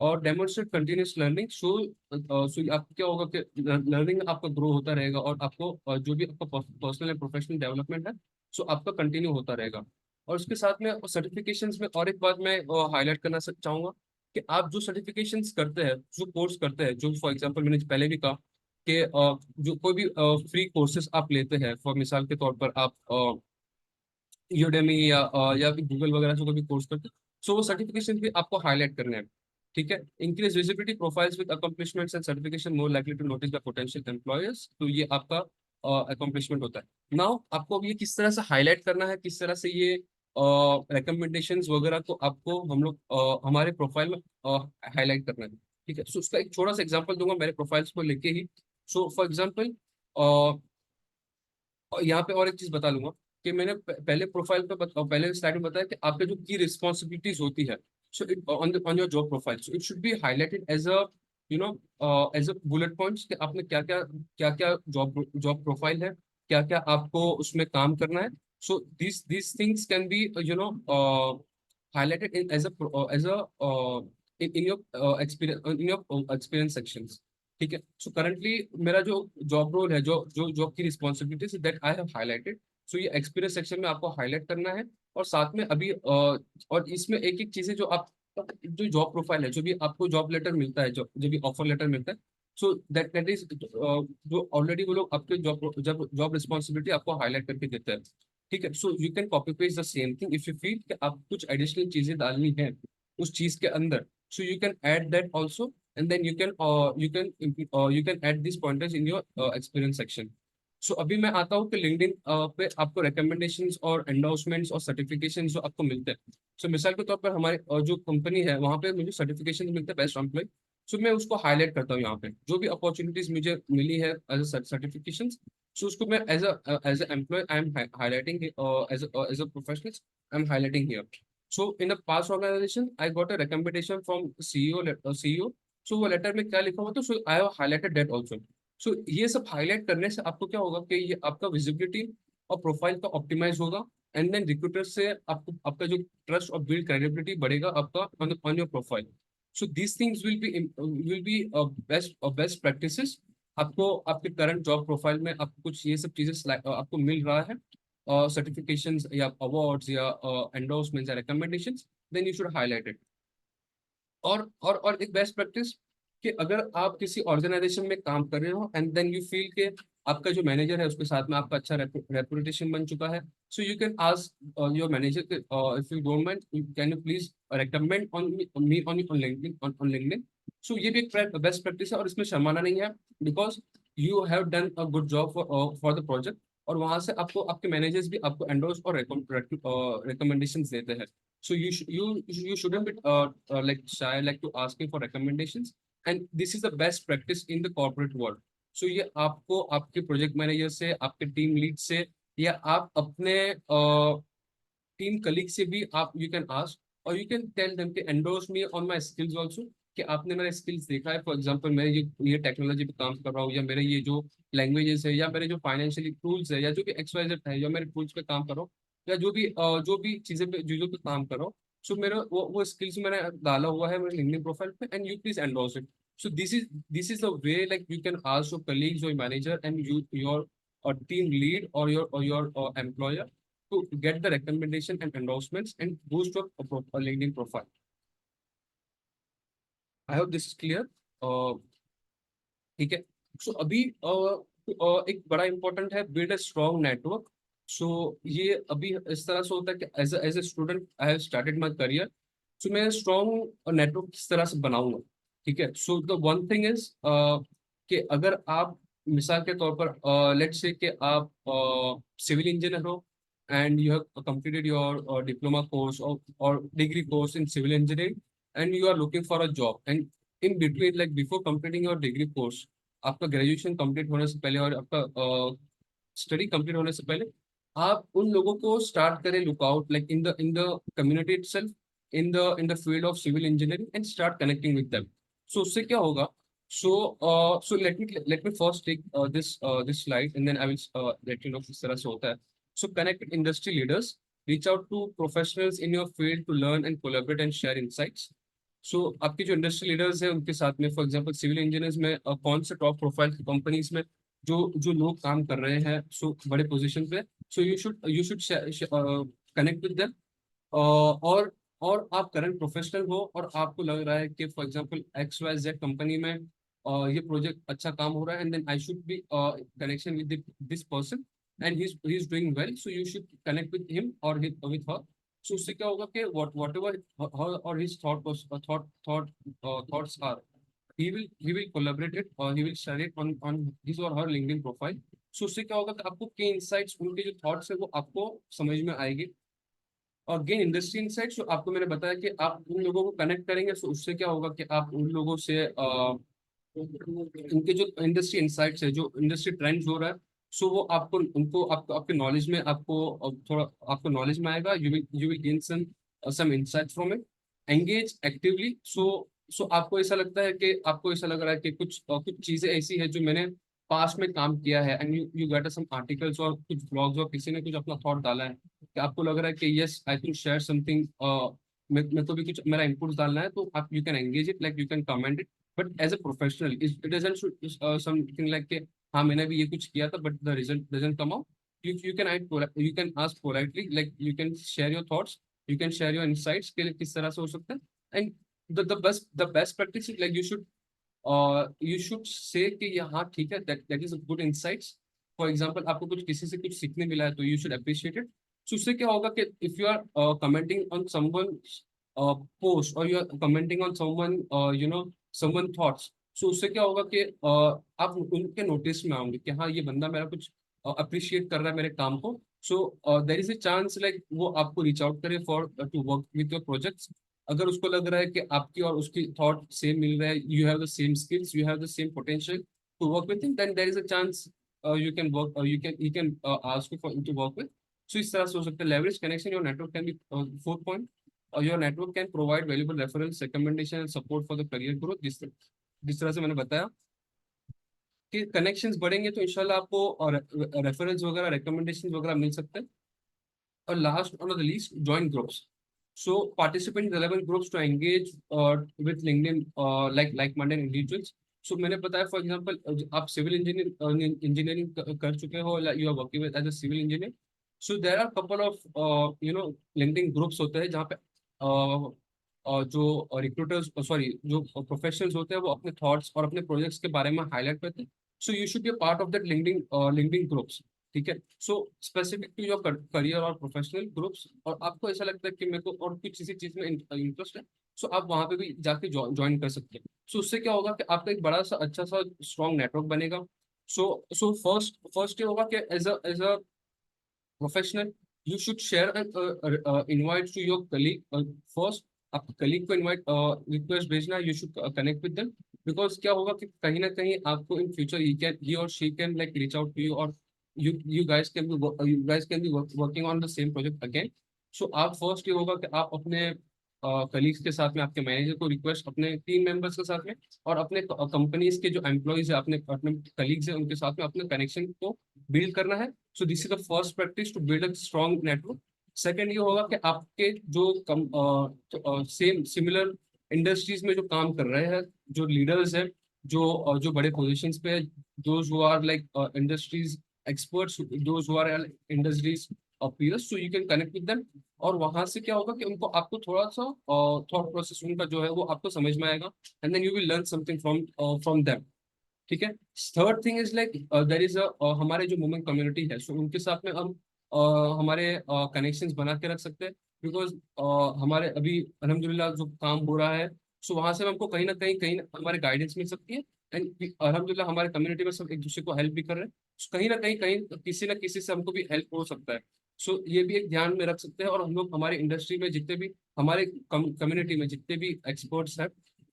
और डेमोन्स्ट्रेट कंटिन्यूस लर्निंग, सो आपको क्या होगा कि लर्निंग आपका ग्रो होता रहेगा, और आपको जो भी आपका पर्सनल या प्रोफेशनल डेवलपमेंट है सो आपका कंटिन्यू होता रहेगा। और उसके साथ में सर्टिफिकेशंस में और एक बात मैं हाईलाइट करना चाहूंगा, कि आप जो सर्टिफिकेशंस करते हैं, जो कोर्स करते हैं, जो फॉर एग्जांपल मैंने पहले भी कहा कि जो कोई भी फ्री कोर्सेज आप लेते हैं, फॉर मिसाल के तौर पर आप यूडेमी या फिर गूगल वगैरह से कोई भी कोर्स करते हैं, सो वो सर्टिफिकेशन भी आपको हाईलाइट करने हैं। ठीक है, increase visibility profiles with accomplishments and certification more likely to notice the potential employers, तो ये आपका अकम्पलिशमेंट होता है। नाउ आपको अब ये किस तरह से हाईलाइट करना है, किस तरह से ये रिकमेंडेशंस वगैरह को आपको हम लोग हमारे प्रोफाइल में हाईलाइट करना है। ठीक है, सो उसका एक छोटा सा एग्जांपल दूंगा मेरे प्रोफाइल्स को लेके ही। सो फॉर एग्जांपल यहाँ पे और एक चीज बता लूंगा, कि मैंने पहले प्रोफाइल पे पहले स्लाइड में बताया कि आपके जो की रिस्पॉन्सिबिलिटीज होती है, so it on your job profile, so it should be highlighted as a you know as a bullet points, कि आपने क्या क्या जॉब जॉब प्रोफाइल है, क्या क्या आपको उसमें काम करना है। So this things can be highlighted in as a in your experience sections। ठीक है, सो करंटली मेरा जो जॉब रोल है, जो जो जॉब की responsibilities that I have highlighted, so ये एक्सपीरियंस सेक्शन में आपको हाईलाइट करना है। और साथ में अभी और इसमें एक एक चीजें जो आप जो जॉब प्रोफाइल है, जो भी आपको जॉब लेटर मिलता है, जो भी ऑफर लेटर मिलता है, सो दैट इज जो ऑलरेडी वो लोग आपके जब जॉब रिस्पॉन्सिबिलिटी आपको हाईलाइट करके देते हैं। ठीक है, so you can copy paste the same thing if you feel कि आप कुछ एडिशनल चीजें डालनी है उस चीज के अंदर, सो you can add that also, and then you can add these pointers in your experience section। सो अभी मैं आता हूँ कि लिंक्डइन पे आपको recommendations और endorsements और certifications जो आपको मिलते हैं। सो मिसाल के तौर पर हमारे जो कंपनी है वहाँ पे मुझे सर्टिफिकेशन मिलते हैं बेस्ट एम्प्लॉय, सो मैं उसको हाईलाइट करता हूँ यहाँ पे, जो भी अपॉर्चुनिटीज मुझे मिली है एज अ सर्टिफिकेशन, सो उसको मैं as a employ I am highlighting, as a professional I am highlighting here. So in the past organization, I got a recommendation from CEO। So वो लेटर में क्या लिखा हुआ था, so I have highlighted that also. So ये सब highlight करने से आपको क्या होगा कि ये आपका विजिबिलिटी और प्रोफाइल का ऑप्टिमाइज होगा, एंड देन रिक्रूटर से आपको आपका जो ट्रस्ट और बिल्ड क्रेडिबिलिटी बढ़ेगा आपका on your profile. So these things will be best practices. आपको आपके करंट जॉब प्रोफाइल में आपको कुछ ये सब चीजें आपको मिल रहा है, सर्टिफिकेशंस या अवार्ड्स या एंडोर्समेंट्स या recommendations, then you should highlight it. और एक बेस्ट प्रैक्टिस, कि अगर आप किसी ऑर्गेनाइजेशन में काम कर रहे हो एंड देन यू फील के आपका जो मैनेजर है उसके साथ में आपका अच्छा रेपुटेशन बन चुका है, so you can ask your manager if you don't mind, can you please recommend on me on LinkedIn. So ये भी एक बेस्ट प्रैक्टिस है और इसमें शर्माना नहीं है, because you have done a good job for the project, और वहां से आपको आपके मैनेजर्स भी आपको एंडोर्स और रिकमेंडेशन देते हैं। So you shouldn't be like shy like to asking for recommendations, and this is the best practice in the corporate world। So ये आपको आपके प्रोजेक्ट मैनेजर से, आपके टीम लीड से, या आप अपने टीम कलीग से भी आप यू कैन आस्क, और यू कैन टेल देम कि endorse me on my skills also, कि आपने मेरे स्किल्स देखा है, फॉर एग्जांपल मैं ये टेक्नोलॉजी पे काम कर रहा हूँ, या मेरे ये जो लैंग्वेजेस है, या मेरे जो फाइनेंशियली टूल्स है, या जो भी XYZ है, या मेरे टूल्स पे काम कर रहा हूँ, या जो भी चीजें पे चीजों पे काम कर रहा हूँ, सो मेरा वो स्किल्स मैंने डाला हुआ है मेरे लिंक्डइन प्रोफाइल पे, and you please endorse it. So this is the way like you can ask your colleagues और manager and your team lead or your employer to get the recommendation and endorsements and boost your LinkedIn profile। I hope this is clear। ठीक है, सो अभी एक बड़ा important है, build a strong network. So ये अभी इस तरह से होता है कि as a student I have started my career, so मैं स्ट्रॉन्ग नेटवर्क किस तरह से बनाऊंगा। ठीक है, so the one thing is कि अगर आप मिसाल के तौर पर लेट्स से कि आप सिविल इंजीनियर हो, and you have completed your diploma course or degree course in civil engineering, and you are looking for a job, and in between, like before completing your degree course, आपका graduation complete होने से पहले और आपका study complete होने से पहले आप उन लोगों को स्टार्ट करें lookout like in the community itself, in the field of civil engineering and start connecting with them. So उससे क्या होगा, so let me first take this slide and then I will let you know किस तरह से होता है। So connect with industry leaders, reach out to professionals in your field to learn and collaborate and share insights। So आपके जो industry leaders हैं उनके साथ में, फॉर एग्जांपल सिविल इंजीनियर्स में कौन से टॉप प्रोफाइल की कंपनीज में जो जो लोग काम कर रहे हैं, सो बड़े पोजीशन पे, सो you should connect with them. और आप करंट प्रोफेशनल हो और आपको लग रहा है कि for example X Y Z company में ये प्रोजेक्ट अच्छा काम हो रहा है and then I should be connection with this person and he is doing well, so you should connect with him और विद हर। सो उससे क्या होगा कि वॉट एवर हर और his thoughts are, he will collaborate it or he will share it on his or her LinkedIn profile। सो उससे क्या होगा कि आपको के इनसाइट्स, उनके जो थॉट्स है वो आपको समझ में आएगी। और गेन इंडस्ट्री इनसाइट्स, जो आपको मैंने बताया कि आप उन लोगों को कनेक्ट करेंगे, सो उससे क्या होगा कि आप उन लोगों से उनके जो इंडस्ट्री इनसाइट्स है, जो इंडस्ट्री ट्रेंड्स हो रहा है, सो वो आपको उनको आपको आपके नॉलेज में आपको थोड़ा आपको नॉलेज में आएगा। You will gain some insights from it. Engage actively. So आपको ऐसा लगता है कि आपको ऐसा लग रहा है कि कुछ चीजें ऐसी है जो मैंने पास्ट में काम किया है and you get some articles और कुछ ब्लॉग्स और किसी ने कुछ अपना थॉट डाला है कि आपको लग रहा है कि yes I can share something, मैं तो भी कुछ मेरा इनपुट डालना है, तो आप you can engage it, like you can comment it. But as a professional it doesn't something like के हाँ मैंने भी ये कुछ किया था but the result doesn't come out. You can ask politely, like you can share your thoughts, you can share your insights के लिए किस तरह से हो सकता है। And the best practice is like you should say कि ये हाँ ठीक है, that is a good insights। For example आपको कुछ किसी से कुछ सीखने मिला है तो you should appreciate it. So उससे क्या होगा कि if you are commenting on someone post और you are commenting on someone someone thoughts, so उससे क्या होगा कि आप उनके नोटिस में आओगे कि हाँ ये बंदा मेरा कुछ अप्रिशिएट कर रहा है मेरे काम को। So there is a chance like वो आपको रीच आउट करे for to work with your projects. अगर उसको लग रहा है कि आपकी और उसकी थॉट सेम मिल रहा है, you have the same skills, you have the same potential to work with him, then there is a chance you can work you can ask you for to work with। so इस तरह से हो सकता है। leverage connection, your network can be fourth point, your network can provide valuable referrals, recommendation and support for the career growth। जिस तरह से मैंने बताया कि कनेक्शंस बढ़ेंगे तो इंशाल्लाह आपको रेफरेंस वगैरह रिकमेंडेशन वगैरह मिल सकते हैं। और last on the least, join groups। so participate in relevant groups to engage with LinkedIn like-minded individuals। so मैंने बताया फॉर एग्जांपल आप सिविल इंजीनियरिंग कर चुके हो, you are working with as a civil engineer, so there are couple of LinkedIn groups होते हैं जहाँ पे जो रिक्रूटर्स सॉरी जो प्रोफेशनल्स होते हैं वो अपने थॉट्स और अपने प्रोजेक्ट्स के बारे में हाईलाइट करते हैं। So you should be part of that LinkedIn groups. ठीक है, so specific to your career और प्रोफेशनल ग्रुप्स, और आपको ऐसा लगता है कि मेरे को और कुछ किसी चीज में इंटरेस्ट है, सो आप वहां पे भी जाके ज्वाइन कर सकते हैं। सो उससे क्या होगा कि आपका एक बड़ा सा अच्छा सा स्ट्रॉन्ग नेटवर्क बनेगा। सो फर्स्ट ये होगा कि as a professional you should share and invite to your colleague first. आप कलीग को इनवाइट रिक्वेस्ट भेजना, you should connect with them, because क्या होगा कि कहीं ना कहीं आपको इन फ्यूचर ही और she can like reach out to you, और you guys can be working on the same project again। so आप फर्स्ट ये होगा कि आप अपने कलीग्स के साथ में, आपके मैनेजर को रिक्वेस्ट, अपने टीम मेंबर्स के साथ में और अपने कंपनीज के जो एम्प्लॉयज है, अपने अपने कलीग्स हैं उनके साथ में अपने कनेक्शन को बिल्ड करना है। So this is the first practice to build a strong network. Second ये होगा कि आपके जो सेम सिमिलर इंडस्ट्रीज में जो काम कर रहे हैं, जो लीडर्स हैं, जो बड़े पोजिशन पे है, those who are like industries experts, those who are industries of peers, so you can connect with them। और वहां से क्या होगा कि उनको आपको थोड़ा सा थॉट प्रोसेस उनका जो है वो आपको समझ में आएगा and then you will learn something from them. ठीक है। Third thing is like there is हमारे जो वुमेन कम्युनिटी है, सो उनके साथ में हम हमारे कनेक्शंस बना के रख सकते हैं, बिकॉज हमारे अभी अल्हम्दुलिल्लाह जो काम हो रहा है, सो वहां से हमको कहीं ना हमारे गाइडेंस मिल सकती है एंड अल्हम्दुलिल्लाह हमारे कम्युनिटी में सब एक दूसरे को हेल्प भी कर रहे हैं। So, कहीं किसी ना किसी से हमको भी हेल्प हो सकता है। सो ये भी एक ध्यान में रख सकते हैं, और हम लोग हमारे इंडस्ट्री में जितने भी हमारे कम्युनिटी में जितने भी एक्सपर्ट्स हैं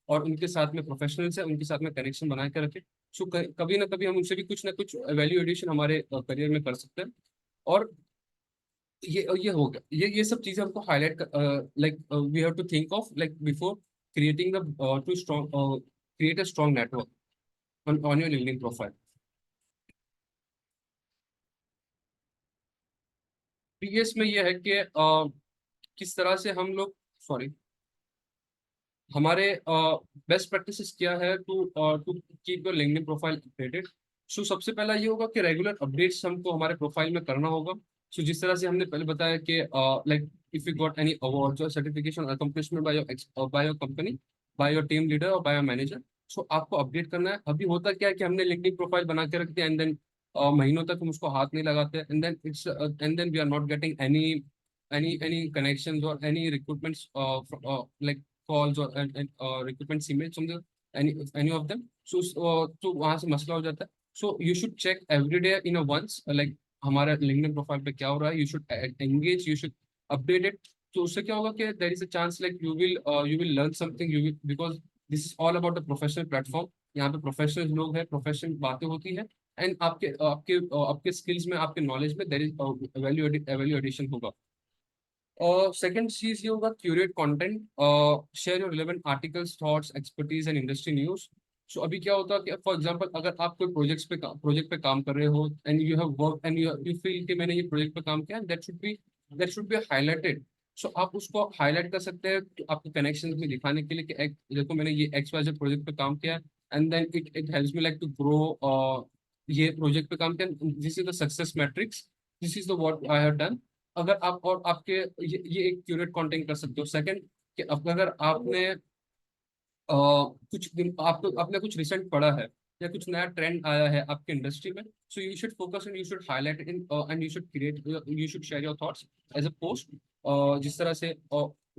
और उनके साथ में प्रोफेशनल्स हैं, उनके साथ में कनेक्शन बना के रखें। सो कभी ना कभी हम उनसे भी कुछ ना कुछ वैल्यू एडिशन हमारे करियर में कर सकते हैं। और ये हो गया, ये सब चीजें हमको highlight, like we have to think of like before creating the to strong, create a strong network on your LinkedIn profile. PS में ये है कि किस तरह से हम लोग, सॉरी, हमारे बेस्ट प्रैक्टिसेस क्या है to to keep your LinkedIn profile updated. So सबसे पहला ये होगा कि रेगुलर अपडेट्स हमको हमारे प्रोफाइल में करना होगा। सो जिस तरह से हमने पहले बताया कि like if you got any award और certification accomplishment by your company, by your team leader और बाय योर मैनेजर, सो आपको अपडेट करना है। अभी होता क्या है कि हमने लिंक्डइन प्रोफाइल बना के रख दिया एंड देन महीनों तक हम उसको हाथ नहीं लगाते, and then we are not getting any connections or any recruitments like calls or and recruitment emails from the any of them. So वहां से मसला हो जाता है। So you should check every day in a once like हमारा LinkedIn profile पे क्या हो रहा है। You should engage, you should update it। तो उससे क्या होगा कि there is a chance like you will learn something, you will, because this is all about the professional platform। यहाँ पे प्रोफेशनल लोग हैं, प्रोफेशनल बातें होती है, एंड आपके आपके आपके स्किल्स में, आपके नॉलेज में देर इज वैल्यू एडिशन होगा। और सेकंड चीज ये होगा curate content, share your relevant articles, thoughts, expertise and industry news. So अभी क्या होता है कि फॉर एग्जांपल अगर आप कोई प्रोजेक्ट पे काम कर रहे हो and you have work and you feel कि मैंने ये प्रोजेक्ट पे काम किया, दैट शुड बी हाईलाइटेड। सो आप उसको हाईलाइट कर सकते हैं तो आपके कनेक्शन में दिखाने के लिए कि देखो मैंने ये XYZ प्रोजेक्ट पे काम किया, and then it helps me like to grow, ये प्रोजेक्ट पे काम किया, this is the success matrix, this is the what I have done. अगर आप और आपके ये एक क्यूरेट कंटेंट कर सकते हो। सेकंड कि अगर आपने कुछ दिन आपको आपने कुछ रिसेंट पढ़ा है या कुछ नया ट्रेंड आया है आपके इंडस्ट्री में, so you should focus and you should highlight in and you should share your thoughts as a post. जिस तरह से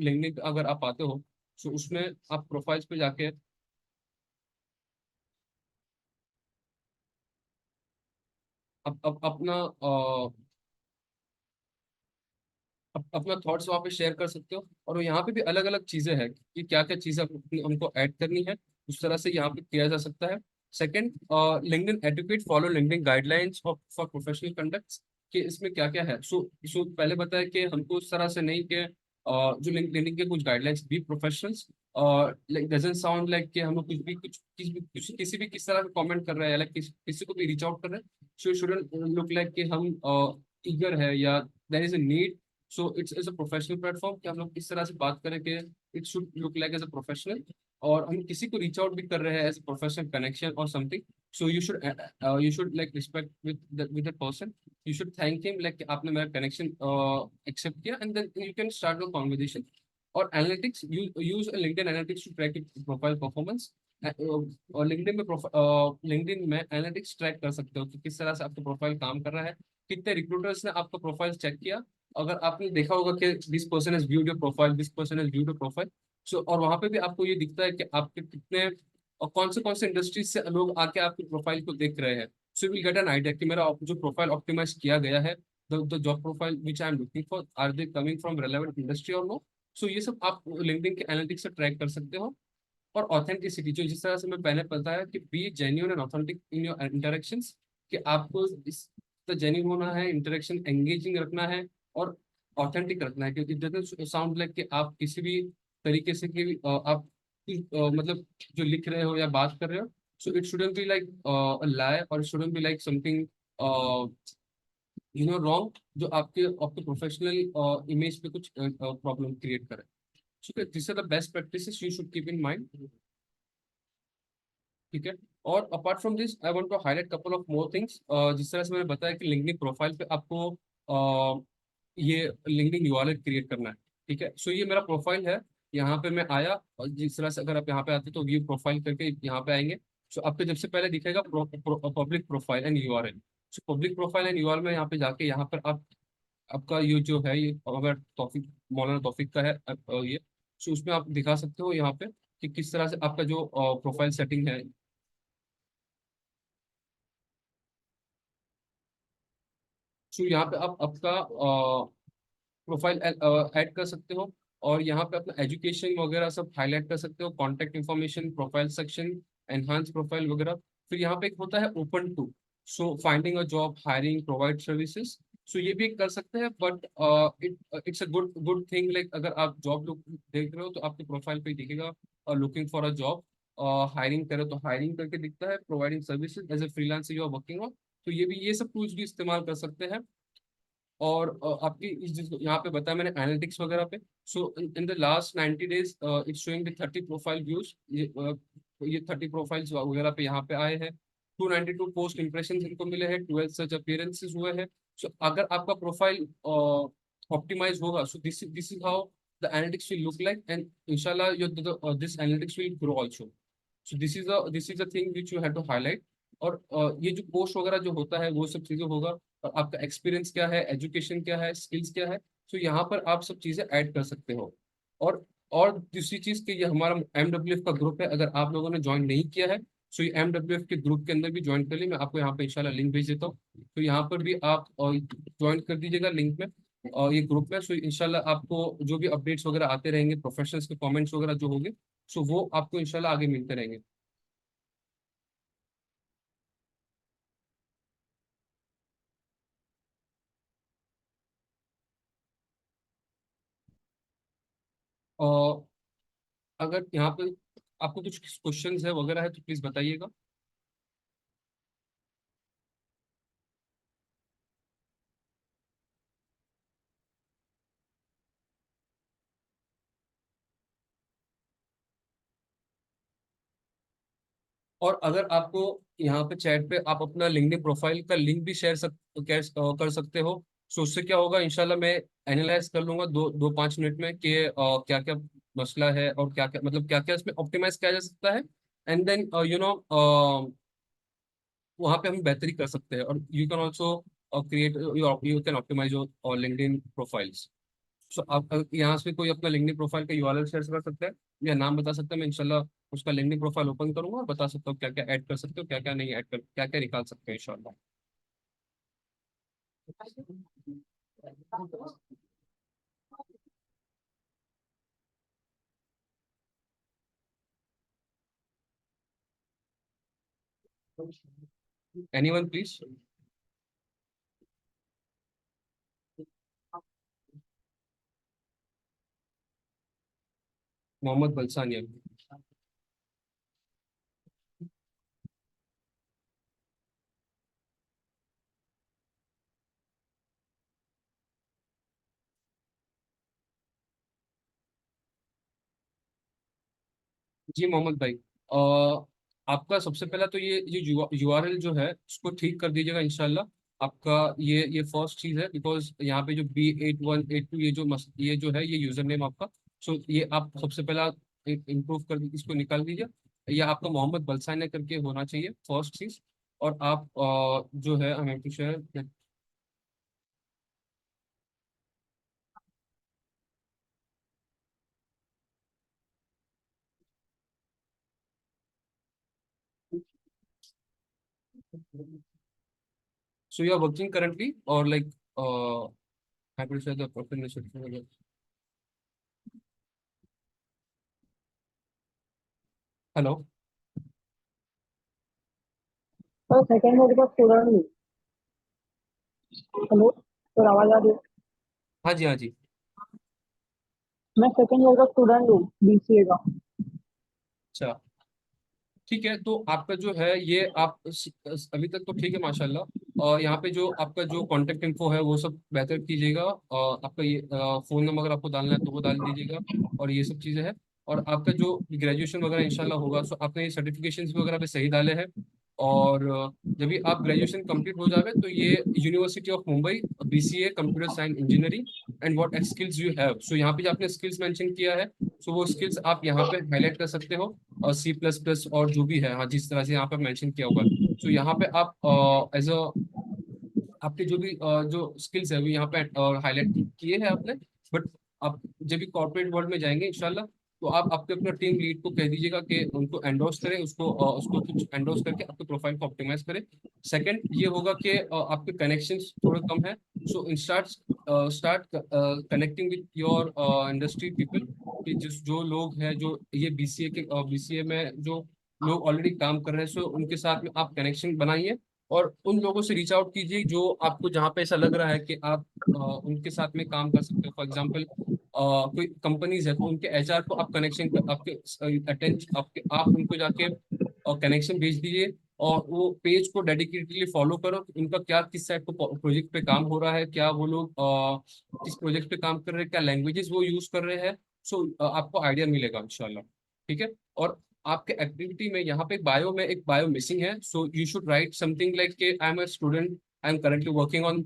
लिंक्डइन पे अगर आप आते हो, सो उसमें आप प्रोफाइल्स पे जाके अपना अपना थॉट्स वहाँ पे शेयर कर सकते हो। और यहाँ पे भी अलग अलग चीजें हैं कि क्या क्या चीजें हमको ऐड करनी है, उस तरह से यहाँ पे किया जा सकता है। Second, LinkedIn etiquette, follow LinkedIn guidelines for professional conduct. कि इसमें क्या क्या है। सो पहले बताया कि हमको उस तरह से नहीं कि जो लिंक्डइन के कुछ गाइडलाइंस भी professionals, like doesn't sound like कि हम लोग कुछ भी किसी भी किस तरह का कमेंट कर रहे हैं, लाइक किसी को भी रीच आउट कर रहे हैं, सो शुडंट लुक लाइक कि हम ईगर है या there is a need. So it's as a professional platform कि हम लोग इस तरह से बात करें कि it should look like as a professional. और हम किसी को रीच आउट भी कर रहे हैं एज अ प्रोफेशनल कनेक्शन और something, so you should like respect with the person. You should thank him like आपने मेरा कनेक्शन एक्सेप्ट किया, and then you can start the conversation. और analytics, use LinkedIn analytics to track profile performance. और LinkedIn में analytics track कर सकते हो कि किस तरह से आपका प्रोफाइल काम कर रहा है, कितने रिक्रूटर्स ने आपका प्रोफाइल चेक किया। अगर आपने देखा होगा कि this person has viewed your profile, this person has viewed your profile. So और वहां पे भी आपको ये दिखता है कि आपके कितने और कौन से इंडस्ट्रीज से लोग आके आपके प्रोफाइल को देख रहे हैं। So you will get an idea कि मेरा जो प्रोफाइल ऑप्टिमाइज किया गया है, the job profile which I am looking for, are they coming from relevant industry और नो। सो ये सब आप लिंक्डइन के एनालिटिक्स से ट्रैक कर सकते हो। और ऑथेंटिसिटी, जो जिस तरह से मैं पहले बताया कि B genuine and authentic in your interactions, कि आपको इस जेन्युइन होना है, इंटरेक्शन एंगेजिंग रखना है और ऑथेंटिक रखना है। क्योंकि इट डजंट साउंड लाइक कि आप किसी भी तरीके से कि आप मतलब जो लिख रहे हो या बात कर रहे हो, so it shouldn't be like lie और shouldn't be like something wrong, जो आपके आपके प्रोफेशनल इमेज पे कुछ प्रॉब्लम क्रिएट करे। So this are the best practices you should keep in mind. ठीक है। और apart from this I want to highlight couple of more things. जिस तरह से मैंने बताया कि लिंक्डइन प्रोफाइल पे आपको ये लिंक्डइन यूआरएल क्रिएट करना है। ठीक है। सो ये मेरा प्रोफाइल है, यहाँ पे मैं आया और जिस तरह से अगर आप यहाँ पे आते तो व्यू प्रोफाइल करके यहाँ पे आएंगे। सो आपको जब से पहले दिखेगा public profile and URL. So public profile and URL में यहाँ पे जाके यहाँ पर आप आपका ये जो है, ये अगर तौफीक मौलाना तौफीक का है ये, सो उसमें आप दिखा सकते हो यहाँ पे कि किस तरह से आपका जो प्रोफाइल सेटिंग है। सो यहाँ पे आप आपका प्रोफाइल ऐड कर सकते हो और यहाँ पे अपना एजुकेशन वगैरह सब हाईलाइट कर सकते हो, contact information, profile section, enhance profile वगैरह। फिर यहाँ पे एक होता है open to, so finding a job, hiring, provide services. So ये भी एक कर सकते हैं, but it's a good good thing. Like अगर आप जॉब लोग देख रहे हो तो आपके प्रोफाइल पे दिखेगा looking for a job, hiring करो तो हायरिंग करके दिखता है, providing services as a freelancer you are working on. तो ये भी, ये सब टूल्स भी इस्तेमाल कर सकते हैं। और आपकी यहाँ पे बताया मैंने एनालिटिक्स वगैरह पे। So in the last 90 days it's showing the 30 profile views. ये 30 प्रोफाइल्स वगैरह पे यहाँ पे आए हैं। 292 पोस्ट इंप्रेशन इनको मिले हैं, 12 सच अपीयरेंसेस हुए हैं। सो अगर आपका प्रोफाइल ऑप्टिमाइज होगा, so this is how the analytics will look like, and इंशाल्लाह your this analytics will grow also. So this is a thing which you have to highlight. और ये जो पोस्ट वगैरह जो होता है वो सब चीजें होगा, और आपका एक्सपीरियंस क्या है, एजुकेशन क्या है, स्किल्स क्या है। तो यहाँ पर आप सब चीजें ऐड कर सकते हो। और और दूसरी चीज कि ये हमारा एमडब्ल्यूएफ का ग्रुप है, अगर आप लोगों ने ज्वाइन नहीं किया है, सो ये एमडब्ल्यूएफ के ग्रुप के अंदर भी ज्वाइन कर ली। मैं आपको यहाँ पे इंशाल्लाह लिंक भेज देता हूँ, तो यहाँ पर भी आप ज्वाइन कर दीजिएगा लिंक में, और ये ग्रुप में। सो इंशाल्लाह आपको जो भी अपडेट्स वगैरह आते रहेंगे, प्रोफेशनल्स के कमेंट्स वगैरह जो होंगे, सो वो आपको इंशाल्लाह आगे मिलते रहेंगे। और अगर यहाँ पे आपको कुछ क्वेश्चंस है वगैरह है तो प्लीज बताइएगा। और अगर आपको यहाँ पे चैट पे आप अपना लिंक्डइन प्रोफाइल का लिंक भी कर सकते हो। सो उससे क्या होगा, इंशाल्लाह मैं एनालाइज कर लूंगा 2-5 मिनट में कि क्या क्या मसला है, और क्या क्या मतलब क्या क्या इसमें ऑप्टिमाइज किया जा सकता है। एंड देन वहाँ पे हम बेहतरी कर सकते हैं। और you can also create, you can optimize your LinkedIn profiles. So आप यहाँ से कोई अपना लिंक्डइन प्रोफाइल का यूआरएल शेयर कर सकते हैं, या नाम बता सकते हैं। मैं इंशाल्लाह उसका लिंक्डइन प्रोफाइल ओपन करूंगा और बता सकता हूँ क्या क्या ऐड कर सकते हो, क्या क्या नहीं ऐड कर, क्या क्या निकाल सकते हैं इंशाल्लाह। Anyone please. मोहम्मद बलसानिया। जी मोहम्मद भाई, आपका सबसे पहला तो ये यूआरएल जो है उसको ठीक कर दीजिएगा इंशाल्लाह। आपका ये फर्स्ट चीज है, बिकॉज यहाँ पे जो B8182 ये जो है ये यूजर नेम आपका। सो ये आप सबसे पहला इम्प्रूव कर इसको निकाल दीजिए। या आपका मोहम्मद बलसानिया करके होना चाहिए फर्स्ट चीज। और आप जो है हमें कुछ है। So you are working currently और like hello. Sir second year का स्टूडेंट हूँ। हेलो सर, आवाज आ रही है? हाँ जी, हाँ जी। मैं सेकंड ईयर का स्टूडेंट हूँ, बीसीए का। अच्छा, ठीक है। तो आपका जो है ये आप अभी तक तो ठीक है माशाल्लाह। और यहाँ पे जो आपका जो कांटेक्ट इन्फो है वो सब बेहतर कीजिएगा। और आपका ये फोन नंबर अगर आपको डालना है तो वो डाल दीजिएगा। और ये सब चीज़ें हैं। और आपका जो ग्रेजुएशन वगैरह इंशाल्लाह होगा, सो आपने ये सर्टिफिकेशंस वगैरह पे सही डाले हैं। और जब भी आप ग्रेजुएशन कंप्लीट हो जावे तो ये university of Mumbai, BCA computer science engineering, and what skills you have. So यहाँ पे जो आपने स्किल्स मेंशन किया है, सो वो स्किल्स आप यहाँ पे हाईलाइट कर सकते हो। और C++ और जो भी है, हाँ, जिस तरह से यहाँ पे मेंशन किया हुआ है। तो यहाँ पे आप एज अ आपके जो भी जो स्किल्स है वो यहाँ पे हाईलाइट किए हैं आपने। बट आप जब भी कॉर्पोरेट वर्ल्ड में जाएंगे इंशाल्लाह, तो आप आपके अपना टीम लीड को कह दीजिएगा कि उनको एंडोर्स करें, उसको कुछ एंडोर्स करके आपके प्रोफाइल को ऑप्टिमाइज करें। सेकंड ये होगा कि आपके कनेक्शंस थोड़े कम है, so start connecting with your industry people, कि जिस जो लोग हैं जो ये बीसीए में जो लोग ऑलरेडी काम कर रहे हैं, सो उनके साथ में आप कनेक्शन बनाइए और उन लोगों से रीच आउट कीजिए जो आपको जहाँ पे ऐसा लग रहा है कि आप उनके साथ में काम कर सकते हो। फॉर एग्जांपल कोई कंपनीज है तो उनके एचआर को आप कनेक्शन आपके अटेंशन आपके आप उनको जाके कनेक्शन भेज दीजिए और वो पेज को डेडिकेटली फॉलो करो कि उनका क्या किस टाइप का प्रोजेक्ट पे काम हो रहा है, क्या वो लोग किस प्रोजेक्ट पे काम कर रहे हैं, क्या लैंग्वेजेस वो यूज कर रहे हैं। सो आपको आइडिया मिलेगा इंशाल्लाह। ठीक है। और आपके एक्टिविटी में यहाँ पे बायो में एक बायो मिसिंग है, so you should write something like के I am a student, I am currently working on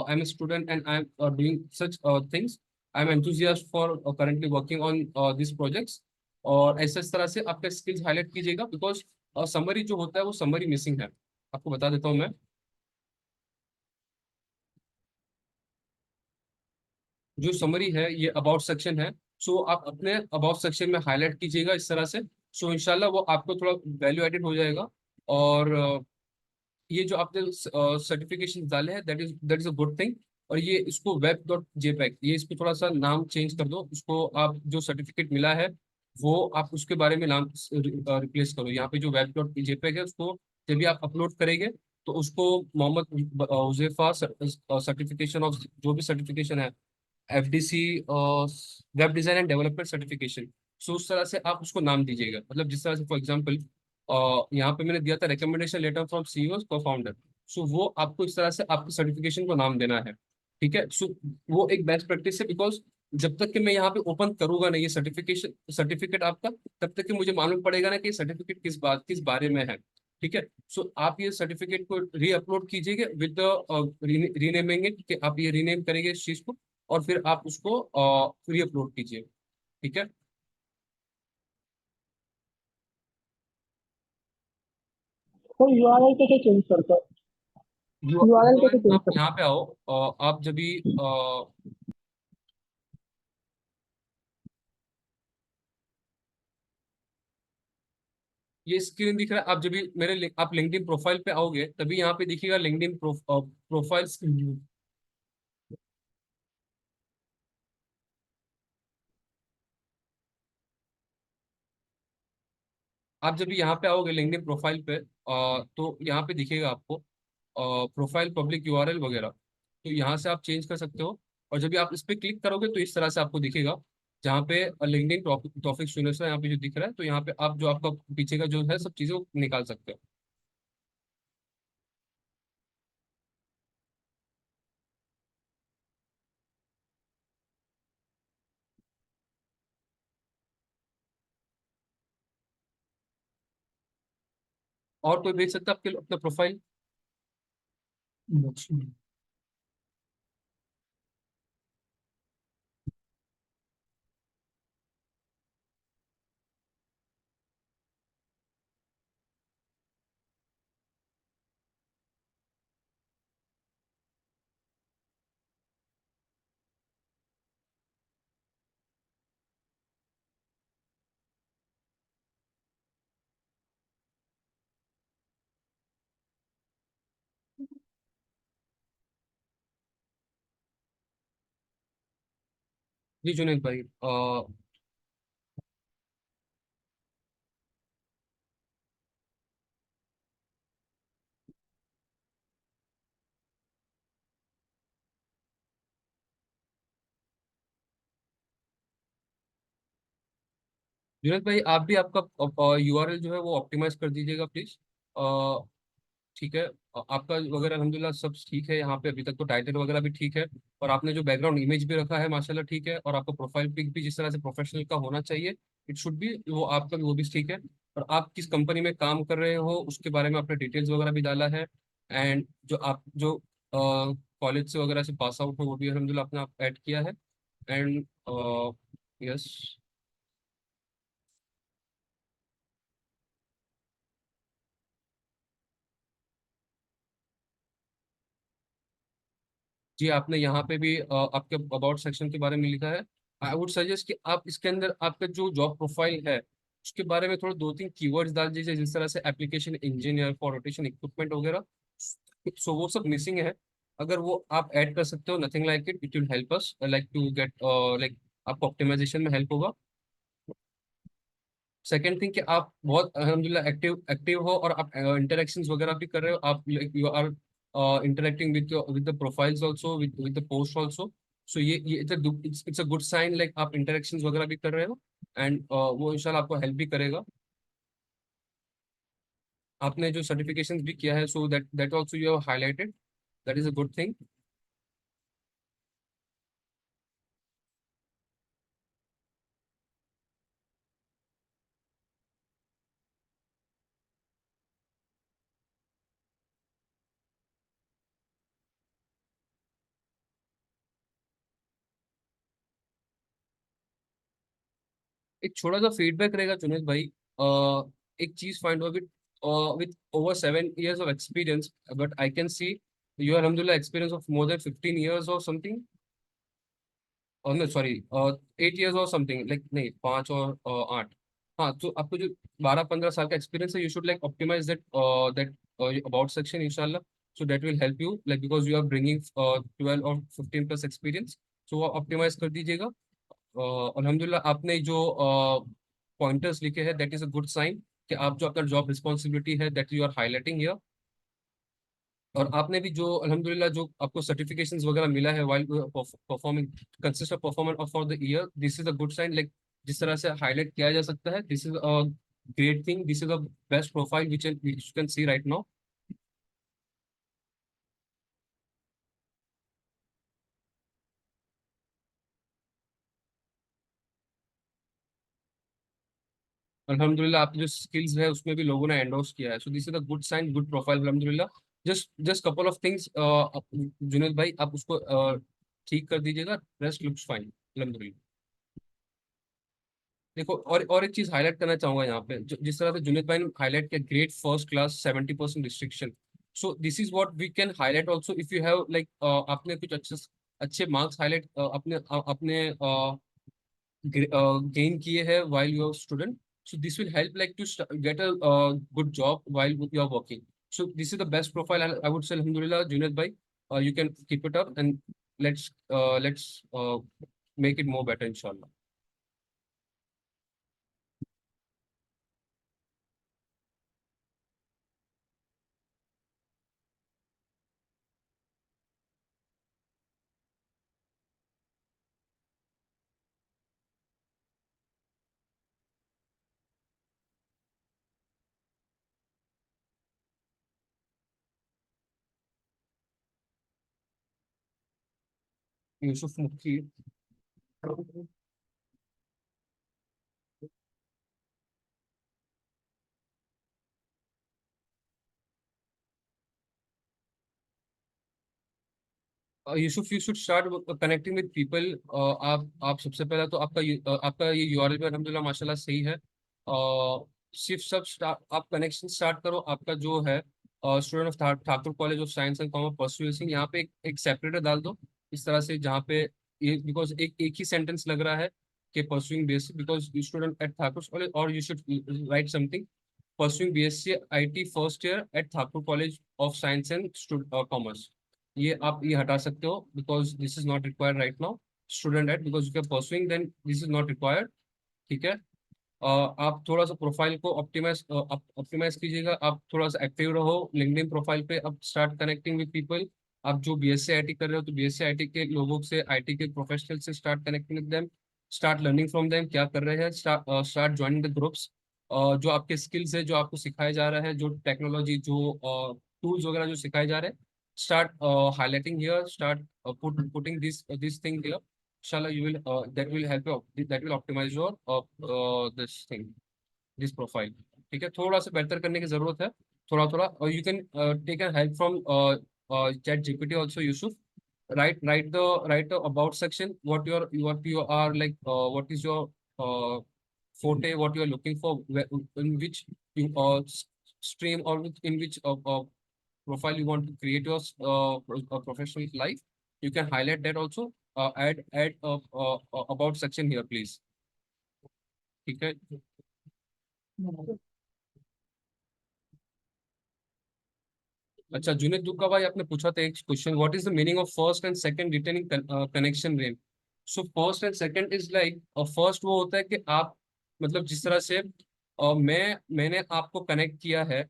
I'm a student and I'm doing such things. I'm enthusiast for currently working on these projects। और ऐसे इस तरह से आपका skills highlight कीजिएगा because summary जो होता है वो समरी मिसिंग है। आपको बता देता हूँ मैं, जो समरी है ये अबाउट सेक्शन है। सो आप अपने अबाउट सेक्शन में हाईलाइट कीजिएगा इस तरह से। सो इंशाल्लाह वो आपको थोड़ा वैल्यू एडेड हो जाएगा। और ये जो आपने सर्टिफिकेशन डाले हैं that is a good thing. और ये इसको वेब डॉट जेपैक, ये इसको थोड़ा सा नाम चेंज कर दो, उसको आप जो सर्टिफिकेट मिला है वो आप उसके बारे में नाम रिप्लेस करो। यहाँ पे जो वेब डॉट जेपैक है उसको जब भी आप अपलोड करेंगे तो उसको मोहम्मद हुजैफा सर्टिफिकेशन ऑफ जो भी सर्टिफिकेशन है, FDC web design and development certification, so उस तरह से आप उसको नाम दीजिएगा। मतलब जिस तरह से फॉर एग्जांपल यहाँ पे मैंने दिया था रिकमेंडेशन लेटर फ्रॉम सीईओ को फाउंडर, सो वो आपको इस तरह से आपके सर्टिफिकेशन को नाम देना है। ठीक है। सो वो एक बेस्ट प्रैक्टिस है बिकॉज जब तक कि मैं यहाँ पे ओपन करूंगा ना ये सर्टिफिकेट आपका, तब तक कि मुझे मालूम पड़ेगा ना कि सर्टिफिकेट किस बारे में है। ठीक है। सो आप ये सर्टिफिकेट को री अपलोड कीजिएगा विद रीनेमिंग इट, कि आप ये रीनेम करेंगे इस चीज को और फिर आप उसको री अपलोड कीजिए। ठीक है। तो यूआरएल कैसे चेंज करते हैं? यूआरएल कैसे URL चेंज आप करते यहाँ पे आओ, आप जब भी ये स्क्रीन दिख रहा है, आप जब भी आप लिंक्डइन प्रोफाइल पे आओगे तभी यहाँ पे दिखेगा लिंक्डइन प्रोफाइल। आप जब भी यहाँ पे आओगे लिंक्डइन प्रोफाइल पे तो यहाँ पे दिखेगा आपको प्रोफाइल पब्लिक यूआरएल वगैरह, तो यहाँ से आप चेंज कर सकते हो। और जब भी आप इस पे क्लिक करोगे तो इस तरह से आपको दिखेगा जहाँ पे लिंक्डइन टॉपिक स्टूडेंट्स यहाँ पे जो दिख रहा है, तो यहाँ पे आप जो आपका पीछे का जो है सब चीजें वो निकाल सकते हो। और कोई भेज सकता है आपके अपना प्रोफाइल? जी जुनेद भाई, जुनेद भाई आप भी आपका यूआरएल जो है वो ऑप्टिमाइज कर दीजिएगा प्लीज। ठीक है। आपका वगैरह अल्हम्दुलिल्लाह सब ठीक है यहाँ पे, अभी तक तो टाइटल वगैरह भी ठीक है। और आपने जो बैकग्राउंड इमेज भी रखा है माशाल्लाह ठीक है, और आपका प्रोफाइल पिक भी जिस तरह से प्रोफेशनल का होना चाहिए इट शुड बी, वो आपका भी वो भी ठीक है। और आप किस कंपनी में काम कर रहे हो उसके बारे में आपने डिटेल्स वगैरह भी डाला है। एंड जो कॉलेज से वगैरह से पास आउट हो वो भी अल्हम्दुलिल्लाह आपने आप ऐड किया है। एंड यस, जी आपने यहाँ पे भी आपके अबाउट सेक्शन के बारे में लिखा है। आई वुड सजेस्ट कि आप इसके अंदर आपका जो जॉब प्रोफाइल है उसके बारे में थोड़ा दो तीन कीवर्ड्स डाल दीजिए, जिस तरह से application engineer for rotation equipment वगैरह। सो वो सब मिसिंग है, अगर वो आप ऐड कर सकते हो nothing like it, it will help us like to get like आपको ऑप्टिमाइजेशन में हेल्प होगा। सेकंड थिंग कि आप बहुत अल्हम्दुलिल्लाह एक्टिव एक्टिव हो और आप इंटरेक्शंस वगैरह भी कर रहे हो, आप you are interacting with the profiles also, with the post also. So ये it's a good sign, like आप इंटरेक्शंस वगैरह भी कर रहे हो, एंड वो इंशाल्लाह आपको हेल्प भी करेगा। आपने जो सर्टिफिकेशंस भी किया है, so that also you have highlighted, that is a good thing. एक छोटा सा फीडबैक रहेगा जुनेद भाई, एक चीज find out with over 7 years of experience, but I can see you are alhamdulillah experience of more than 15 years or something, और no sorry 8 years और something, like नहीं 5 और 8। हाँ, तो आपको जो 12-15 साल का एक्सपीरियंस है, you should like optimize that about section इंशाल्लाह। So that will help you, like because you are bringing 12 और 15 प्लस एक्सपीरियंस, सो वो ऑप्टिमाइज कर दीजिएगा। अल्हम्दुलिल्लाह आपने जो पॉइंटर्स लिखे हैं, that is a good sign कि आप जो आपका जॉब रिस्पॉन्सिबिलिटी है that you are highlighting here. और आपने भी जो अल्हम्दुलिल्लाह जो आपको सर्टिफिकेशंस वगैरह मिला है while performing consist of performance for the year, this is a good sign, like जिस तरह से हाईलाइट किया जा सकता है, this is a great thing, this is a best profile which you can see right now. अल्हम्दुलिल्लाह आपकी जो स्किल्स है उसमें भी लोगों ने एंडोर्स किया है, so this is a good sign, good profile अल्हम्दुलिल्लाह। Just just couple of things Juned भाई, आप उसको ठीक कर दीजिएगा, रेस्ट लुक्स फाइन अल्हम्दुलिल्लाह। देखो, और एक चीज हाईलाइट करना चाहूंगा यहाँ पे, जिस तरह से जुनेद भाई ने हाईलाइट किया great first class 70% restriction, so this is what we can highlight also if you have like आपने कुछ अच्छे अच्छे मार्क्स हाईलाइट अपने gain kiye hai while you are student, so this will help like to get a good job while you are working. So this is the best profile, I would say alhamdulillah Junaid bhai, you can keep it up, and let's make it more better inshallah. Yusuf Mukhi, Yusuf you should start connecting with people. आप सबसे पहला तो आपका ये URL पे अल्हम्दुलिल्लाह माशाल्लाह सही है। सिर्फ आप कनेक्शन स्टार्ट करो, आपका जो है student of Thakur college of science and commerce pursuing, यहाँ पे एक सेपरेटर डाल दो इस तरह से, जहाँ पे ये बिकॉज एक ही सेंटेंस लग रहा है कि pursuing basic because student at Thakur college, और you should write something pursuing BSc IT first year at Thakur college of science and commerce. ये आप ये हटा सकते हो because this is not required right now, student at because you are pursuing then this is not required. ठीक है। आप थोड़ा सा प्रोफाइल को ऑप्टिमाइज कीजिएगा, आप थोड़ा सा एक्टिव रहो लिंक्डइन प्रोफाइल पे, अब स्टार्ट कनेक्टिंग विद पीपल। आप जो बीएससी आईटी कर रहे हो तो बीएससी आईटी के लोगों से, आईटी के प्रोफेशनल से start connecting with them, start learning from them क्या कर रहे हैं, स्टार्ट ज्वाइनिंग द ग्रुप्स। जो आपके स्किल्स है, जो आपको सिखाया जा रहा है, जो टेक्नोलॉजी, जो टूल्स वगैरह जो सिखाए जा रहे हैं, start highlighting here, start putting this thing here. Inshallah, you will that will help you, that will optimize your this thing, this profile. ठीक है, थोड़ा सा बेहतर करने की जरूरत है, थोड़ा थोड़ा, और you can take a help from chat GPT also, Yusuf. Write the about section, what you are like, what is your uh, forte, what you are looking for, in which you stream, or in which profile you want to create your professional life. You can highlight that also. Add about section here, please. ठीक है। अच्छा जुनेद दुक्का भाई, आपने पूछा था एक question, what is the meaning of first and second returning connection रेम। So first and second is like, first वो होता है कि आप मतलब जिस तरह से मैंने आपको कनेक्ट किया है। अ,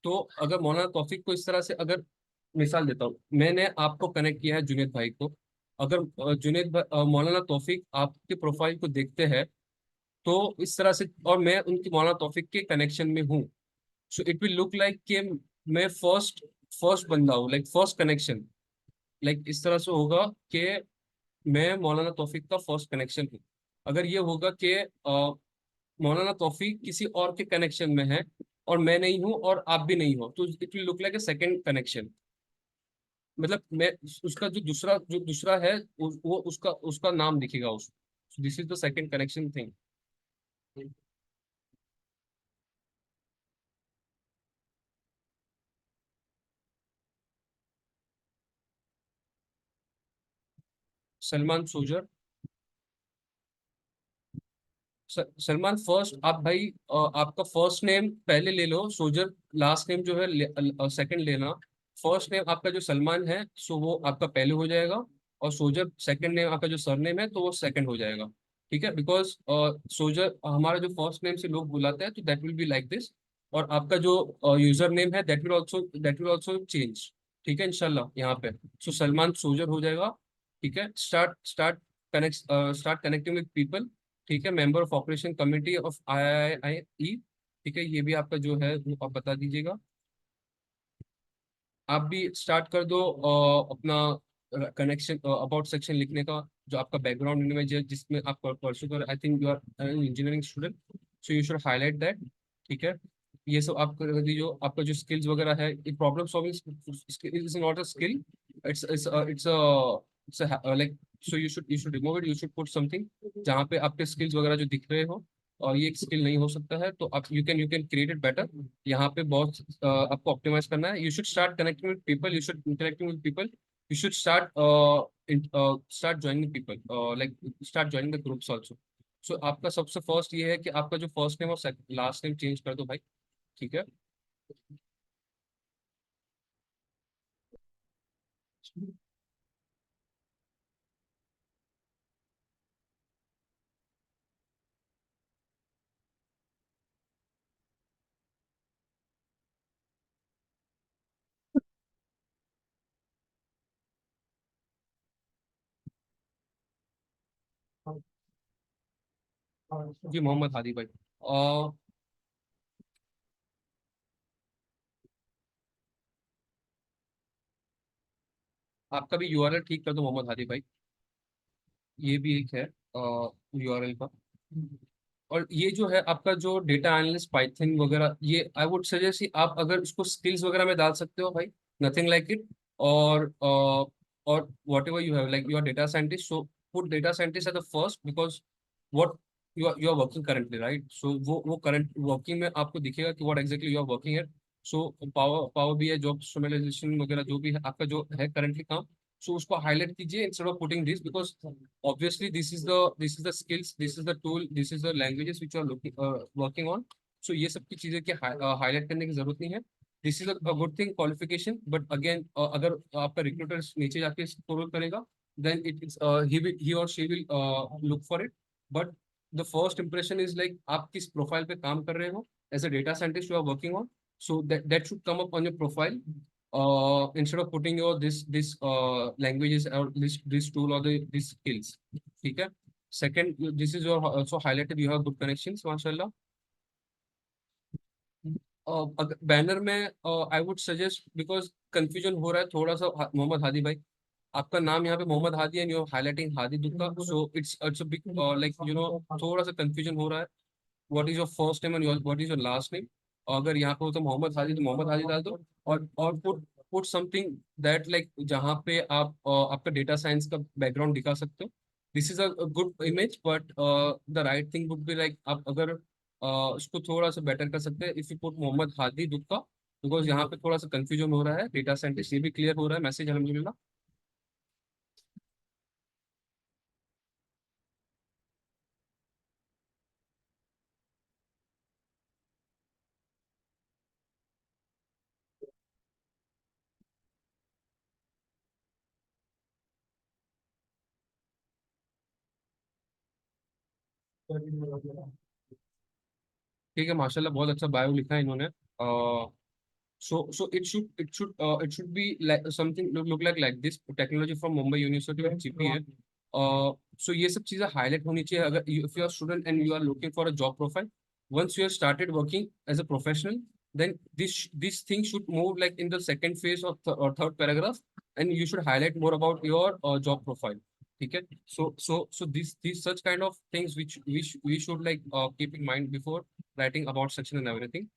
तो अगर मौलाना तौफीक को इस तरह से, अगर मिसाल देता हूँ, मैंने आपको कनेक्ट किया है जुनेद भाई को। अगर मौलाना तौफीक आपके प्रोफाइल को देखते हैं, तो इस तरह से, और मैं उनकी मौलाना तौफीक के कनेक्शन में हूँ, सो इट विल लुक लाइक कि मैं फर्स्ट फर्स्ट बंदा हूँ, लाइक फर्स्ट कनेक्शन। लाइक इस तरह से होगा कि मैं मौलाना तौफीक का फर्स्ट कनेक्शन हूँ। अगर ये होगा कि मौलाना तौफीक किसी और के कनेक्शन में है और मैं नहीं हूँ और आप भी नहीं हो, तो it will look like a second connection. मतलब मैं उसका जो दूसरा है, वो उसका उसका नाम दिखेगा उस। This is the second connection thing. Salman Sojar. Salman first, आप भाई आपका फर्स्ट नेम पहले ले लो, सोजर लास्ट नेम जो है सेकंड लेना। फर्स्ट नेम आपका जो सलमान है, सो वो आपका पहले हो जाएगा, और सोजर सेकंड नेम आपका जो सरनेम है, तो वो सेकंड हो जाएगा। ठीक है, बिकॉज सोजर हमारा जो फर्स्ट नेम से लोग बुलाते हैं, तो that will be like this. और आपका जो यूजर नेम है, दैट विल ऑल्सो चेंज। ठीक है, इंशाल्लाह यहाँ पे। सो सलमान सोजर हो जाएगा। ठीक है, start start connect start connecting with people. ठीक है, member of operation committee of IIIE। ठीक है, ये भी आपका जो है वो आप बता दीजिएगा। आप भी स्टार्ट कर दो अपना कनेक्शन अबाउट सेक्शन लिखने का, जो आपका बैकग्राउंड इमेज है, जिसमें आप परसू कर, I think you are engineering student, so you should highlight that. ठीक है, ये सब आप कर दीजिए। आपका जो स्किल्स वगैरह है, problem solving is not a skill, it's it's it's it's like, so you should remove it, you should put something जहाँ पे आपके स्किल्स वगैरह जो दिख रहे हो। और ये एक स्किल नहीं हो सकता है, तो आप you can create it better. यहाँ पे बहुत आपको ऑप्टिमाइज करना है। You should start connecting with people, you should interacting with people, you should start joining people, like start joining the groups also. So आपका सबसे फर्स्ट ये है कि आपका जो फर्स्ट नेम और लास्ट नेम चेंज कर दो भाई। ठीक है। जी, मोहम्मद हादी भाई। आपका भी URL ठीक कर दो मोहम्मद हादी भाई। ये भी एक है URL का। और ये जो है आपका जो डेटा एनालिस्ट पाइथन वगैरह, ये आई वुड सजेस्ट कि आप अगर इसको स्किल्स वगैरह में डाल सकते हो भाई, नथिंग लाइक इट। और whatever you have, like you are data scientist, so put data scientist at the first, because what you are working currently, right? So वो करंट वर्किंग में आपको दिखेगा कि what exactly you are working at. So power power BI job summarisation वगैरह जो भी है आपका जो है करंटली काम, सो उसको हाईलाइट कीजिए instead of putting this, because obviously this is the skills, this is the tool, this is the languages which you are looking working on. So ये सब की चीजें की हाईलाइट करने की जरूरत नहीं है। This is a good thing qualification, but again अगर आपका रिक्रूटर नीचे जाके स्क्रॉल करेगा, then it is he or she will look for it. But the first impression is like आप किस प्रोफाइल पे काम कर रहे हो, as a data scientist you are working on, so that should come up on your profile, instead of putting your this languages or this tool or these skills. ठीक है। Second, this is your also highlighted, you have good connections माशाल्लाह। Banner में आई would suggest, because confusion हो रहा है थोड़ा सा, मोहम्मद हादी भाई, आपका नाम यहाँ पे Mohammad Hadi and you highlighting Hadi दुक्का, so it's a big, like थोड़ा सा कंफ्यूजन हो रहा है। What is your first name and what is your last name. अगर यहाँ पे हो तो मोहम्मद हादी, तो मोहम्मद हादी डाल दो। और पुट समथिंग दैट, लाइक जहाँ पे आप आपका डेटा साइंस का बैकग्राउंड दिखा सकते हो। This is a good image, but the right thing would be like, आप अगर उसको थोड़ा सा बेटर कर सकते हैं, if you put Mohammad Hadi Dukka, because यहाँ पे थोड़ा सा कंफ्यूजन हो रहा है डेटा साइंटिस्ट, ये भी क्लियर हो रहा है मैसेज अलहमदुलिल्लाह। ठीक है, माशाल्लाह बहुत अच्छा बायो लिखा है इन्होंने। So it should be like something look like this technology from Mumbai University of GPA. So ये सब चीजें हाईलाइट होनी चाहिए अगर if you are student and you are looking for a job profile. Once you have started working as a professional, then this thing should move like in the second phase or third paragraph, and you should highlight more about your job profile. ठीक है, so these such kind of things which we should like keep in mind before writing about section and everything.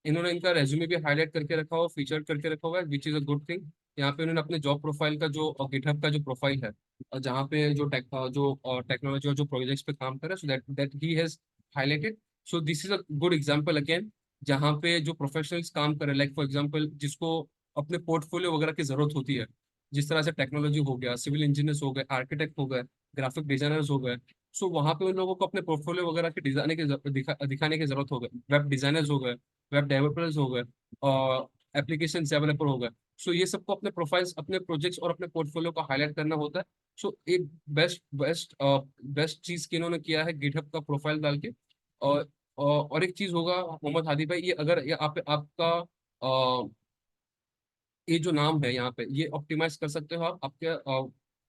इन्होंने इनका resume भी highlight करके रखा हुआ, feature करके रखा हुआ है, which is a good thing. यहाँ पे उन्होंने अपने जॉब प्रोफाइल का जो गिटहब का जो प्रोफाइल है, जहाँ पे जो टेक्नोलॉजी और जो प्रोजेक्ट्स पे काम कर रहा है, so that that he has highlighted. So this is a good example again, जहाँ पे जो प्रोफेशनल्स काम कर रहे हैं, लाइक फॉर एग्जांपल जिसको अपने पोर्टफोलियो वगैरह की जरूरत होती है, जिस तरह से टेक्नोलॉजी हो गया, सिविल इंजीनियर्स हो गए, आर्किटेक्ट हो गए, ग्राफिक डिजाइनर्स हो गए। सो वहाँ पे उन लोगों को अपने पोर्टफोलियो वगैरह के दिखाने की जरूरत हो गई, वेब डिजाइनर्स हो गए, वेब डेवलपर्स हो गए, और एप्लीकेशन डेवलपर हो गए। सो ये सबको अपने प्रोफाइल्स, अपने प्रोजेक्ट्स और अपने पोर्टफोलियो को हाईलाइट करना होता है। सो एक बेस्ट बेस्ट बेस्ट चीज की इन्होंने किया है गिटहब का प्रोफाइल डाल के। और एक चीज होगा मोहम्मद हादी भाई, ये अगर ये आपका ये जो नाम है यहाँ पे, ये ऑप्टिमाइज कर सकते हो आप, आपके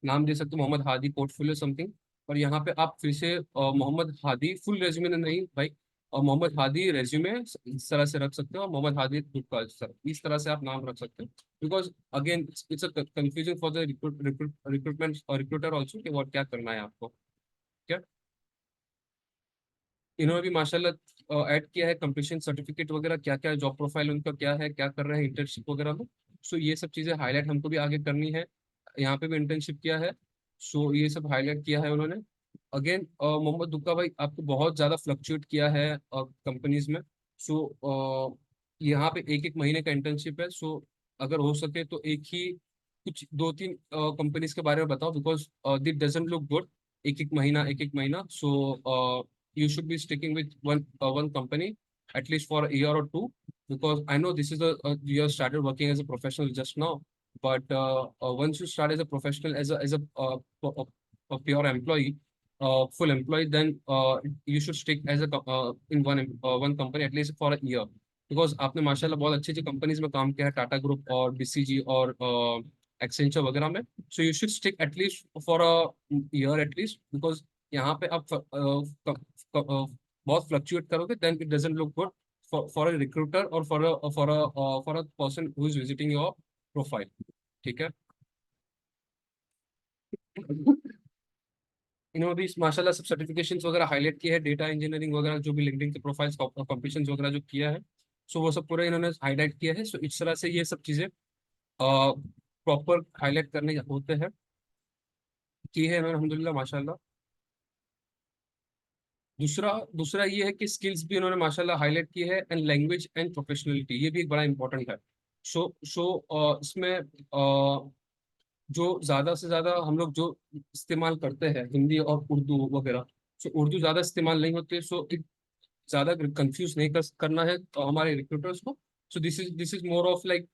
नाम दे सकते हो मोहम्मद हादी पोर्टफोलियो समथिंग। और यहाँ पे आप फिर से मोहम्मद हादी फुल रेज्यूमे नहीं भाई, और मोहम्मद हादी रेज्यूमे इस तरह से रख सकते हो, और मोहम्मद हादी खुद का सर इस तरह से आप नाम रख सकते हो। Because again it's a confusion for the recruitment और रिक्रूटर ऑल्सो कि what क्या करना है आपको। क्या इन्होंने भी माशाल्लाह ऐड किया है कंप्लीशन सर्टिफिकेट वगैरह, क्या क्या जॉब प्रोफाइल उनका क्या है, क्या कर रहे हैं इंटर्नशिप वगैरह में। सो ये सब चीज़ें हाईलाइट हमको भी आगे करनी है। यहाँ पे भी इंटर्नशिप किया है, सो ये सब हाईलाइट किया है उन्होंने। अगेन मोहम्मद दुक्का भाई, आपको बहुत ज़्यादा फ्लक्चुएट किया है कंपनीज में। सो यहाँ पे एक एक महीने का इंटर्नशिप है। सो अगर हो सके तो एक ही कुछ दो तीन कंपनीज के बारे में बताओ, because it doesn't look good एक एक महीना। सो you should be sticking with one company at least for a year or two, because I know this is you have started working as a professional just now, but once you start as a professional, a pure employee, full employee, then you should stick as in one company at least for a year, because आपने माशाल्लाह बहुत अच्छी अच्छी companies में काम किया है, Tata group और बीसीजी और एक्सेंचर वगैरह में। So you should stick at least for a year at least, because यहाँ पे आप बहुत फ्लक्चुएट करोगे, then it doesn't look good for a recruiter और for a person who is visiting your profile. ठीक है, इन्होंने भी माशाल्लाह सब सर्टिफिकेशंस वगैरह हाईलाइट किए हैं, डेटा इंजीनियरिंग वगैरह जो भी लिंक्डइन के प्रोफाइल्स कॉम्पिटिशन्स वगैरह जो किया है, सो वो सब पूरा इन्होंने हाईलाइट किया है। सो इस तरह से ये सब चीज़ें प्रॉपर हाईलाइट करने होते हैं, की है इन्होंने अल्हम्दुलिल्लाह माशाल्लाह। दूसरा दूसरा ये है कि स्किल्स भी उन्होंने माशाल्लाह हाईलाइट की है, एंड लैंग्वेज एंड प्रोफेशनलिटी ये भी एक बड़ा इंपॉर्टेंट है। सो इसमें जो ज़्यादा से ज़्यादा हम लोग जो इस्तेमाल करते हैं हिंदी और उर्दू वगैरह, सो उर्दू ज़्यादा इस्तेमाल नहीं होते, सो ज़्यादा कंफ्यूज नहीं करना है तो हमारे रिक्रूटर्स को। So this is more of like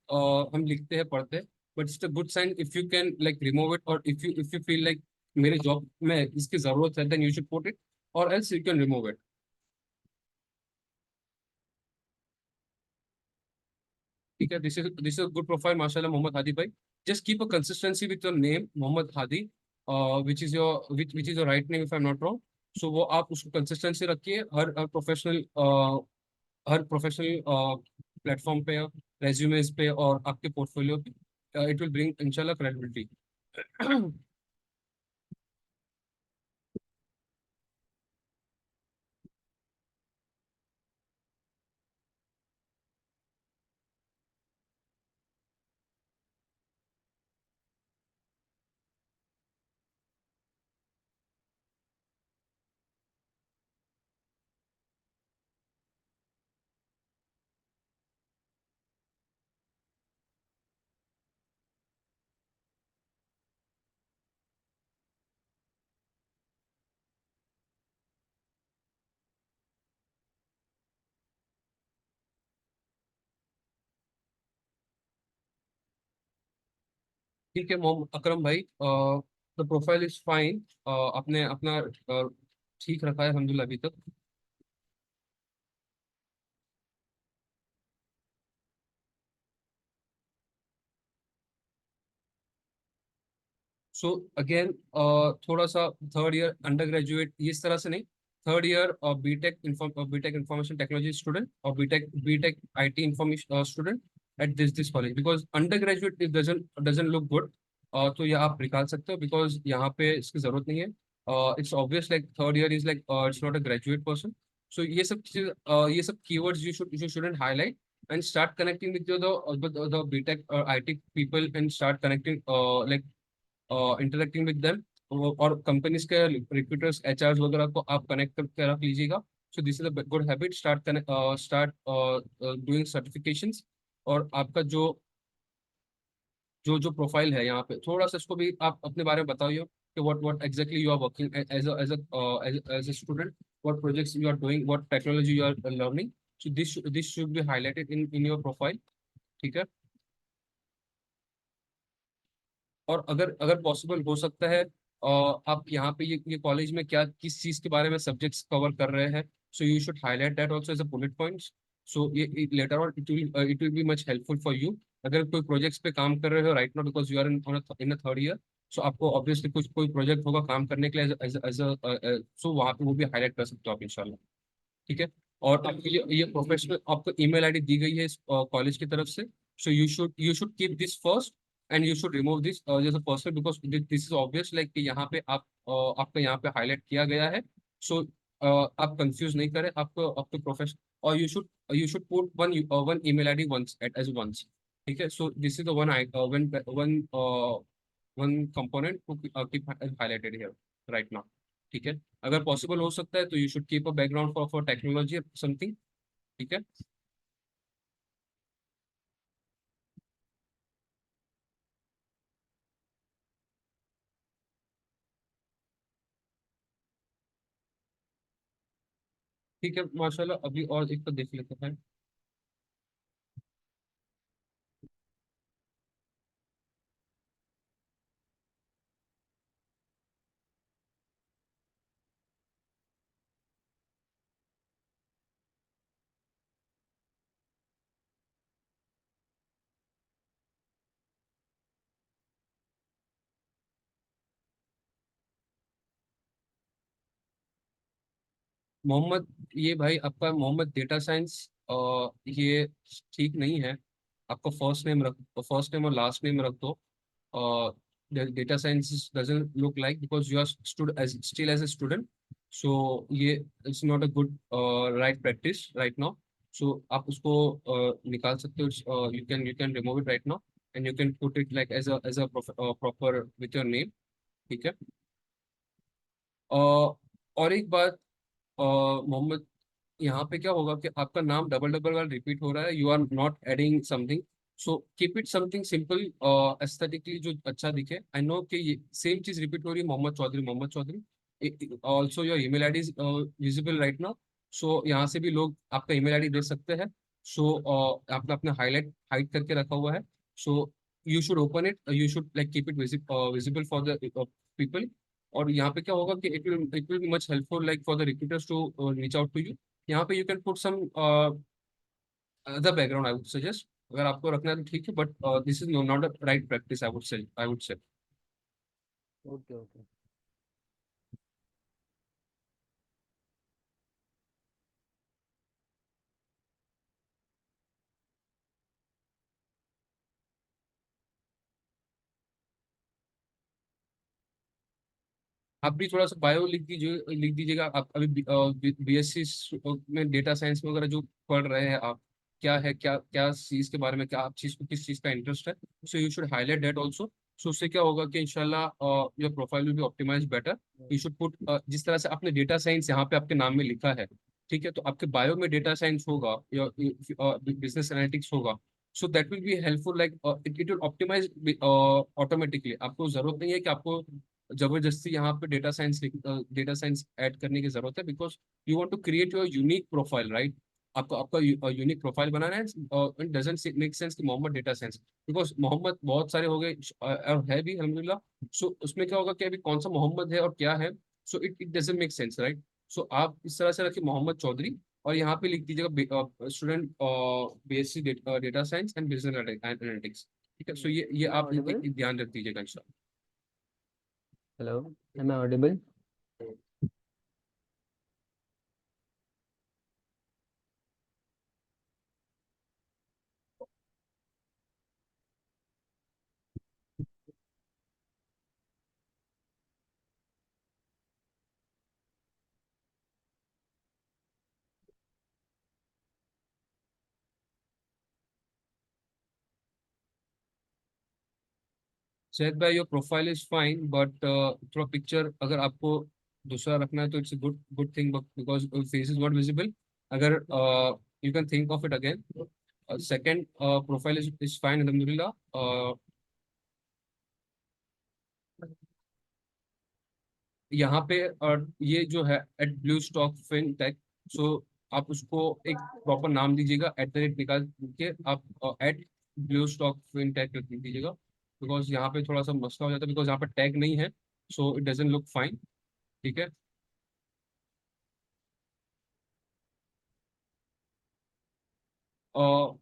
हम लिखते हैं पढ़ते हैं, but it's a good sign if you can like remove it, और इफ यू फील लाइक मेरे जॉब में इसकी ज़रूरत है, then you should put it, और else you can remove it. ठीक है, दिस इज गुड प्रोफाइल माशाल्लाह मोहम्मद हादी भाई। Just keep a consistency with your name Mohammad Hadi, which is your right name if I am not wrong. So वो आप उसको consistency रखिए हर प्रोफेशनल प्लेटफॉर्म पे, रेज्यूमेस पे और आपके पोर्टफोलियो पे, इट विल ब्रिंग इंशाल्लाह क्रेडिबिलिटी। ठीक है अकरम भाई, द प्रोफाइल इज फाइन, आपने अपना ठीक रखा है अल्हम्दुलिल्लाह अभी तक। सो अगेन थोड़ा सा थर्ड ईयर अंडर ग्रेजुएट इस तरह से नहीं, third year BTech information technology student और BTech IT information student at this college, because undergraduate it doesn't look good. तो ये आप निकाल सकते हो बिकॉज यहाँ पे इसकी जरूरत नहीं है। It's obvious like third year is like it's not a graduate person. So ये सब keywords you shouldn't highlight and start connecting with the BTech or IT people and start connecting like interacting with them. और companies के recruiters HR वगैरह को आप connect करके रख लीजिएगा। सो this is a good habit. Start doing certifications. और आपका जो जो जो प्रोफाइल है यहाँ पे थोड़ा सा इसको भी आप अपने बारे में बताइए कि what exactly you are working as a student, what projects you are doing, what technology you are learning. So this should be highlighted in your profile. ठीक है। और अगर अगर पॉसिबल हो सकता है आप यहाँ पे ये कॉलेज में क्या किस चीज के बारे में सब्जेक्ट्स कवर कर रहे हैं, so you should highlight that also as a bullet points. So ये later on it will be much helpful for you. अगर कोई प्रोजेक्ट्स पे काम कर रहे हो right now because you are in a third year, so आपको obviously कुछ कोई प्रोजेक्ट होगा काम करने के लिए सो वहाँ पे वो भी हाईलाइट कर सकते हो आप इंशाल्लाह। ठीक है। और आपको ये प्रोफेशनल आपको ईमेल आईडी दी गई है इस कॉलेज की तरफ से। So you should keep this first and you should remove this जैसे personal because this is obvious like कि यहाँ पे आपका यहाँ पे हाईलाइट किया गया है। सो आप कंफ्यूज नहीं करें आपको आपके प्रोफेशन। और you should put one email ID once at as once. ठीक है। So this is the one one component keep highlighted here right now. ठीक है। अगर पॉसिबल हो सकता है तो you should keep a background for technology something. ठीक है। ठीक है माशाल्लाह। अभी और एक तो देख लेते हैं। मोहम्मद, ये भाई आपका मोहम्मद डेटा साइंस ये ठीक नहीं है। आपको फर्स्ट नेम और लास्ट नेम रख दो। Data science doesn't look like because you are stud as still as a student. So ये it's not a good right practice right now. So आप उसको निकाल सकते हो। You can remove it right now and you can put it like as a proper with your name. ठीक है। और एक बात मोहम्मद, यहाँ पे क्या होगा कि आपका नाम डबल डबल वाला रिपीट हो रहा है। You are not adding something. So keep it something simple aesthetically जो अच्छा दिखे। आई नो कि ये सेम चीज रिपीट हो रही है Mohammad Chaudhary Mohammad Chaudhary. Also your email ID is visible right now. So यहाँ से भी लोग आपका ईमेल आईडी दे सकते हैं। सो आपने अपने हाइड करके रखा हुआ है। So you should open it, you should like keep it visible for the people. और यहाँ पे क्या होगा कि it will be much helpful like for the recruiters to reach out to you. यहाँ पे you can put some other background I would suggest. अगर आपको रखना है तो ठीक है but this is not a right practice I would say. Okay okay. आप भी थोड़ा सा बायो लिख दीजिएगा। आप अभी बीएससी में डेटा साइंस में वगैरह जो पढ़ रहे हैं आप, क्या है क्या क्या चीज़ के बारे में, क्या आप चीज़ को किस चीज़ का इंटरेस्ट है। So you should highlight that also. So उससे क्या होगा कि इंशाल्लाह your profile will be optimise better. You should put जिस तरह से आपने डेटा साइंस यहाँ पे आपके नाम में लिखा है। ठीक है। तो आपके बायो में डेटा साइंस होगा या बिजनेस एनालिटिक्स होगा। So that will be helpful like it will optimize automatically. आपको जरूरत नहीं है कि आपको जबरदस्ती यहाँ पे डेटा साइंस ऐड करने की जरूरत है because you want to create your unique profile right. आपको आपका यूनिक प्रोफाइल बनाना है। इट डजंट मेक सेंस कि Mohammad data science because Mohammad बहुत सारे हो गए और है भी अल्हम्दुलिल्लाह। सो उसमें क्या होगा कि अभी कौन सा मोहम्मद है और क्या है। So it it doesn't make sense right. So आप इस तरह से रखिए मोहम्मद चौधरी और यहाँ पे लिख दीजिएगा student BSc data science and business analytics. ठीक है। सो ये आप ऑडिबल। ध्यान रख दीजिएगा इंशाल्लाह। Hello, am I audible? शायद भाई your profile is fine but थोड़ा पिक्चर अगर आपको दूसरा रखना है तो it's good good thing because face is not visible. अगर you can think of it again. Second profile is fine अल्हम्दुलिल्लाह. यहाँ पे ये जो है at Blue Stock Fintech. So आप उसको एक प्रॉपर नाम दीजिएगा. एट द रेट निकाल के आप एट ब्लू स्टॉक फिनटेक रख दीजिएगा. बिकॉज यहाँ पे थोड़ा सा मसला हो जाता है बिकॉज यहाँ पे टैग नहीं है. So it doesn't look fine. ठीक है. और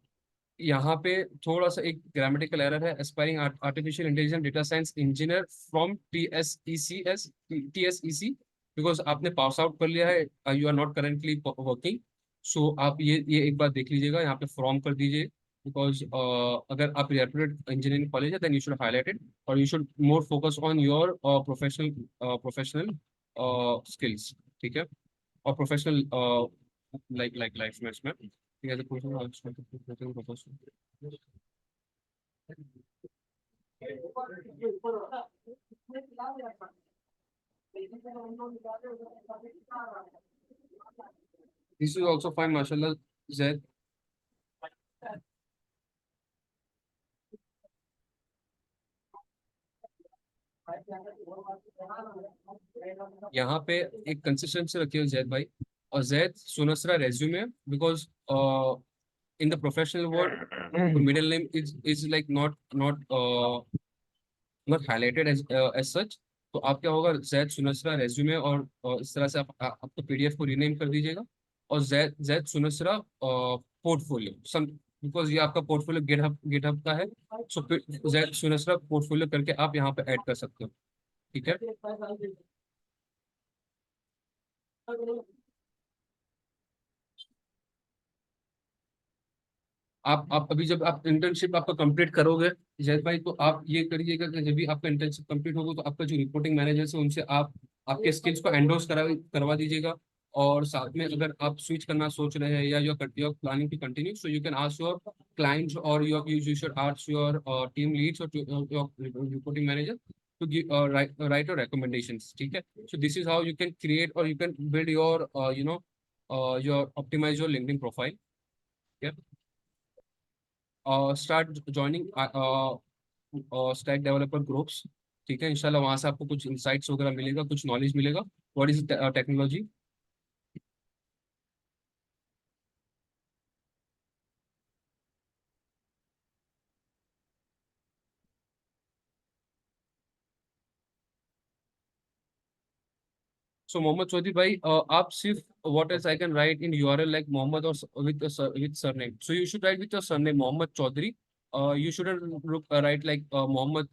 यहाँ पे थोड़ा सा एक ग्रामेटिकल एरर है. Aspiring artificial intelligence data science engineer from T S E C. Because आपने पास आउट कर लिया है. You are not currently working. So आप ये एक बार देख लीजिएगा. यहाँ पे फ्रॉम कर दीजिए. बिकॉज अगर आप रेपुटेड इंजीनियरिंग कॉलेज है then you should highlight it. और you should more focus on your professional skills. ठीक है. और प्रोफेशनल लाइक लाइफ में इसमें ठीक है. तो professional. This is also fine, mashallah, Zaid. यहाँ पे एक कंसिस्टेंसी रखिए जैद भाई. और Zaid Sunsara resume. Because in the professional world middle name is like not highlighted as such. तो आप क्या होगा जैद सुनसरा रेज्यूमे. और इस तरह से आपको पीडीएफ को रीनेम कर दीजिएगा. और Zaid Zaid Sunsara portfolio some. Because ये आपका पोर्टफोलियो गिटहब का है. सो जैद सुनसरा पोर्टफोलियो करके आप यहाँ पे ऐड कर सकते हो. ठीक है. आप अभी जब आप इंटर्नशिप आपका कंप्लीट करोगे जैद भाई तो आप ये करिएगा कि जब भी आपका इंटर्नशिप कंप्लीट होगा तो आपका जो रिपोर्टिंग मैनेजर है उनसे आप आपके स्किल्स को एंडोर्स करवा दीजिएगा. और साथ में अगर आप स्विच करना सोच रहे हैं या you are planning to continue so you can ask your clients और you should ask your team leads और your reporting manager to give write your recommendations. ठीक है. So this is how you can create or you can build your your optimize your LinkedIn profile. Yeah. Start joining stack developer groups. ठीक है. इंशाल्लाह वहां से आपको कुछ insights वगैरह मिलेगा कुछ नॉलेज मिलेगा. What is technology. So Mohammad Chaudhary भाई आप सिर्फ what is I can write in URL like Mohammad और with surname. So you should write with your surname Mohammad Chaudhary. You should write like Mohammad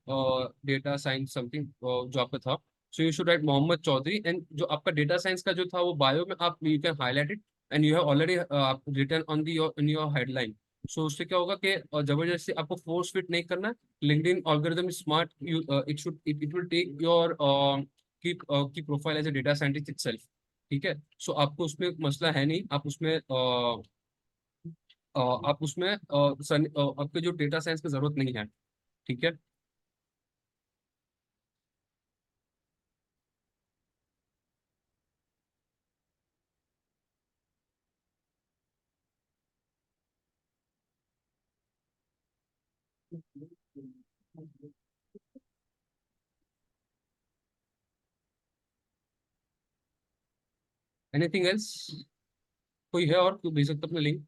data science something जो आपका था. So you should write Mohammad Chaudhary. And जो आपका data science का जो था वो बायो में आप you can highlight it. And you have already written on the in your headline. So उससे क्या होगा कि जबरदस्ती आपको फोर्स फिट नहीं करना है. LinkedIn algorithm is smart. It will take your key profile as a data scientist itself. ठीक है. सो आपको उसमें मसला है नहीं. आप उसमें आपके जो डेटा साइंस की जरूरत नहीं है. ठीक है. Anything else. कोई है और कोई भेज सकता अपना लिंक.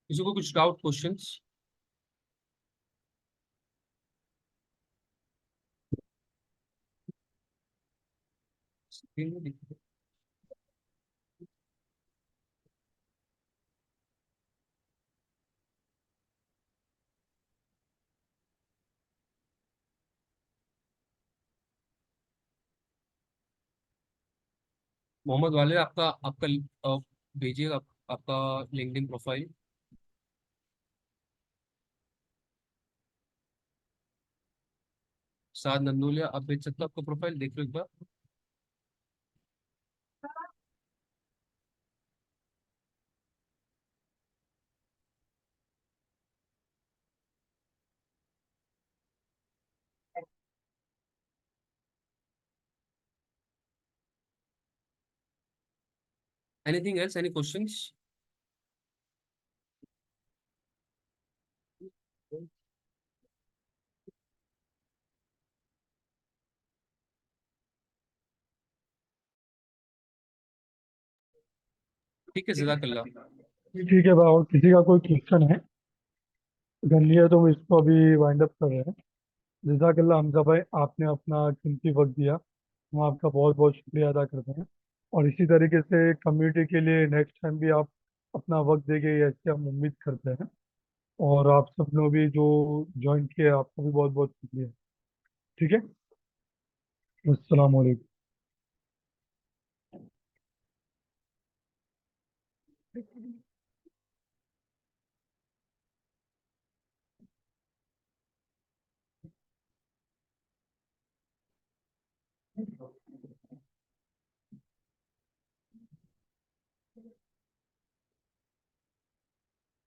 किसी को कुछ डाउट क्वेश्चंस. स्क्रीन में दिख- मोहम्मद वाले, आपका आपका भेजिए आपका लिंक्डइन प्रोफाइल। साद नंदोलिया, आप भेज सकते हो आपका प्रोफाइल, देख लो एक बार। Anything else, any questions? ठीक है, जजाकल्ला। ठीक है भाई, और किसी का कोई क्वेश्चन है? अगर नहीं है तो हम इसको अभी वाइंड अप कर रहे हैं। जज़ाकल्लाह हमजा भाई, आपने अपना कीमती वक्त दिया, हम आपका बहुत बहुत शुक्रिया अदा करते हैं। और इसी तरीके से कम्युनिटी के लिए नेक्स्ट टाइम भी आप अपना वक्त देंगे, ऐसे हम उम्मीद करते हैं। और आप सब लोग भी जो ज्वाइन किए, आपको भी बहुत बहुत शुक्रिया। ठीक है, अस्सलाम वालेकुम।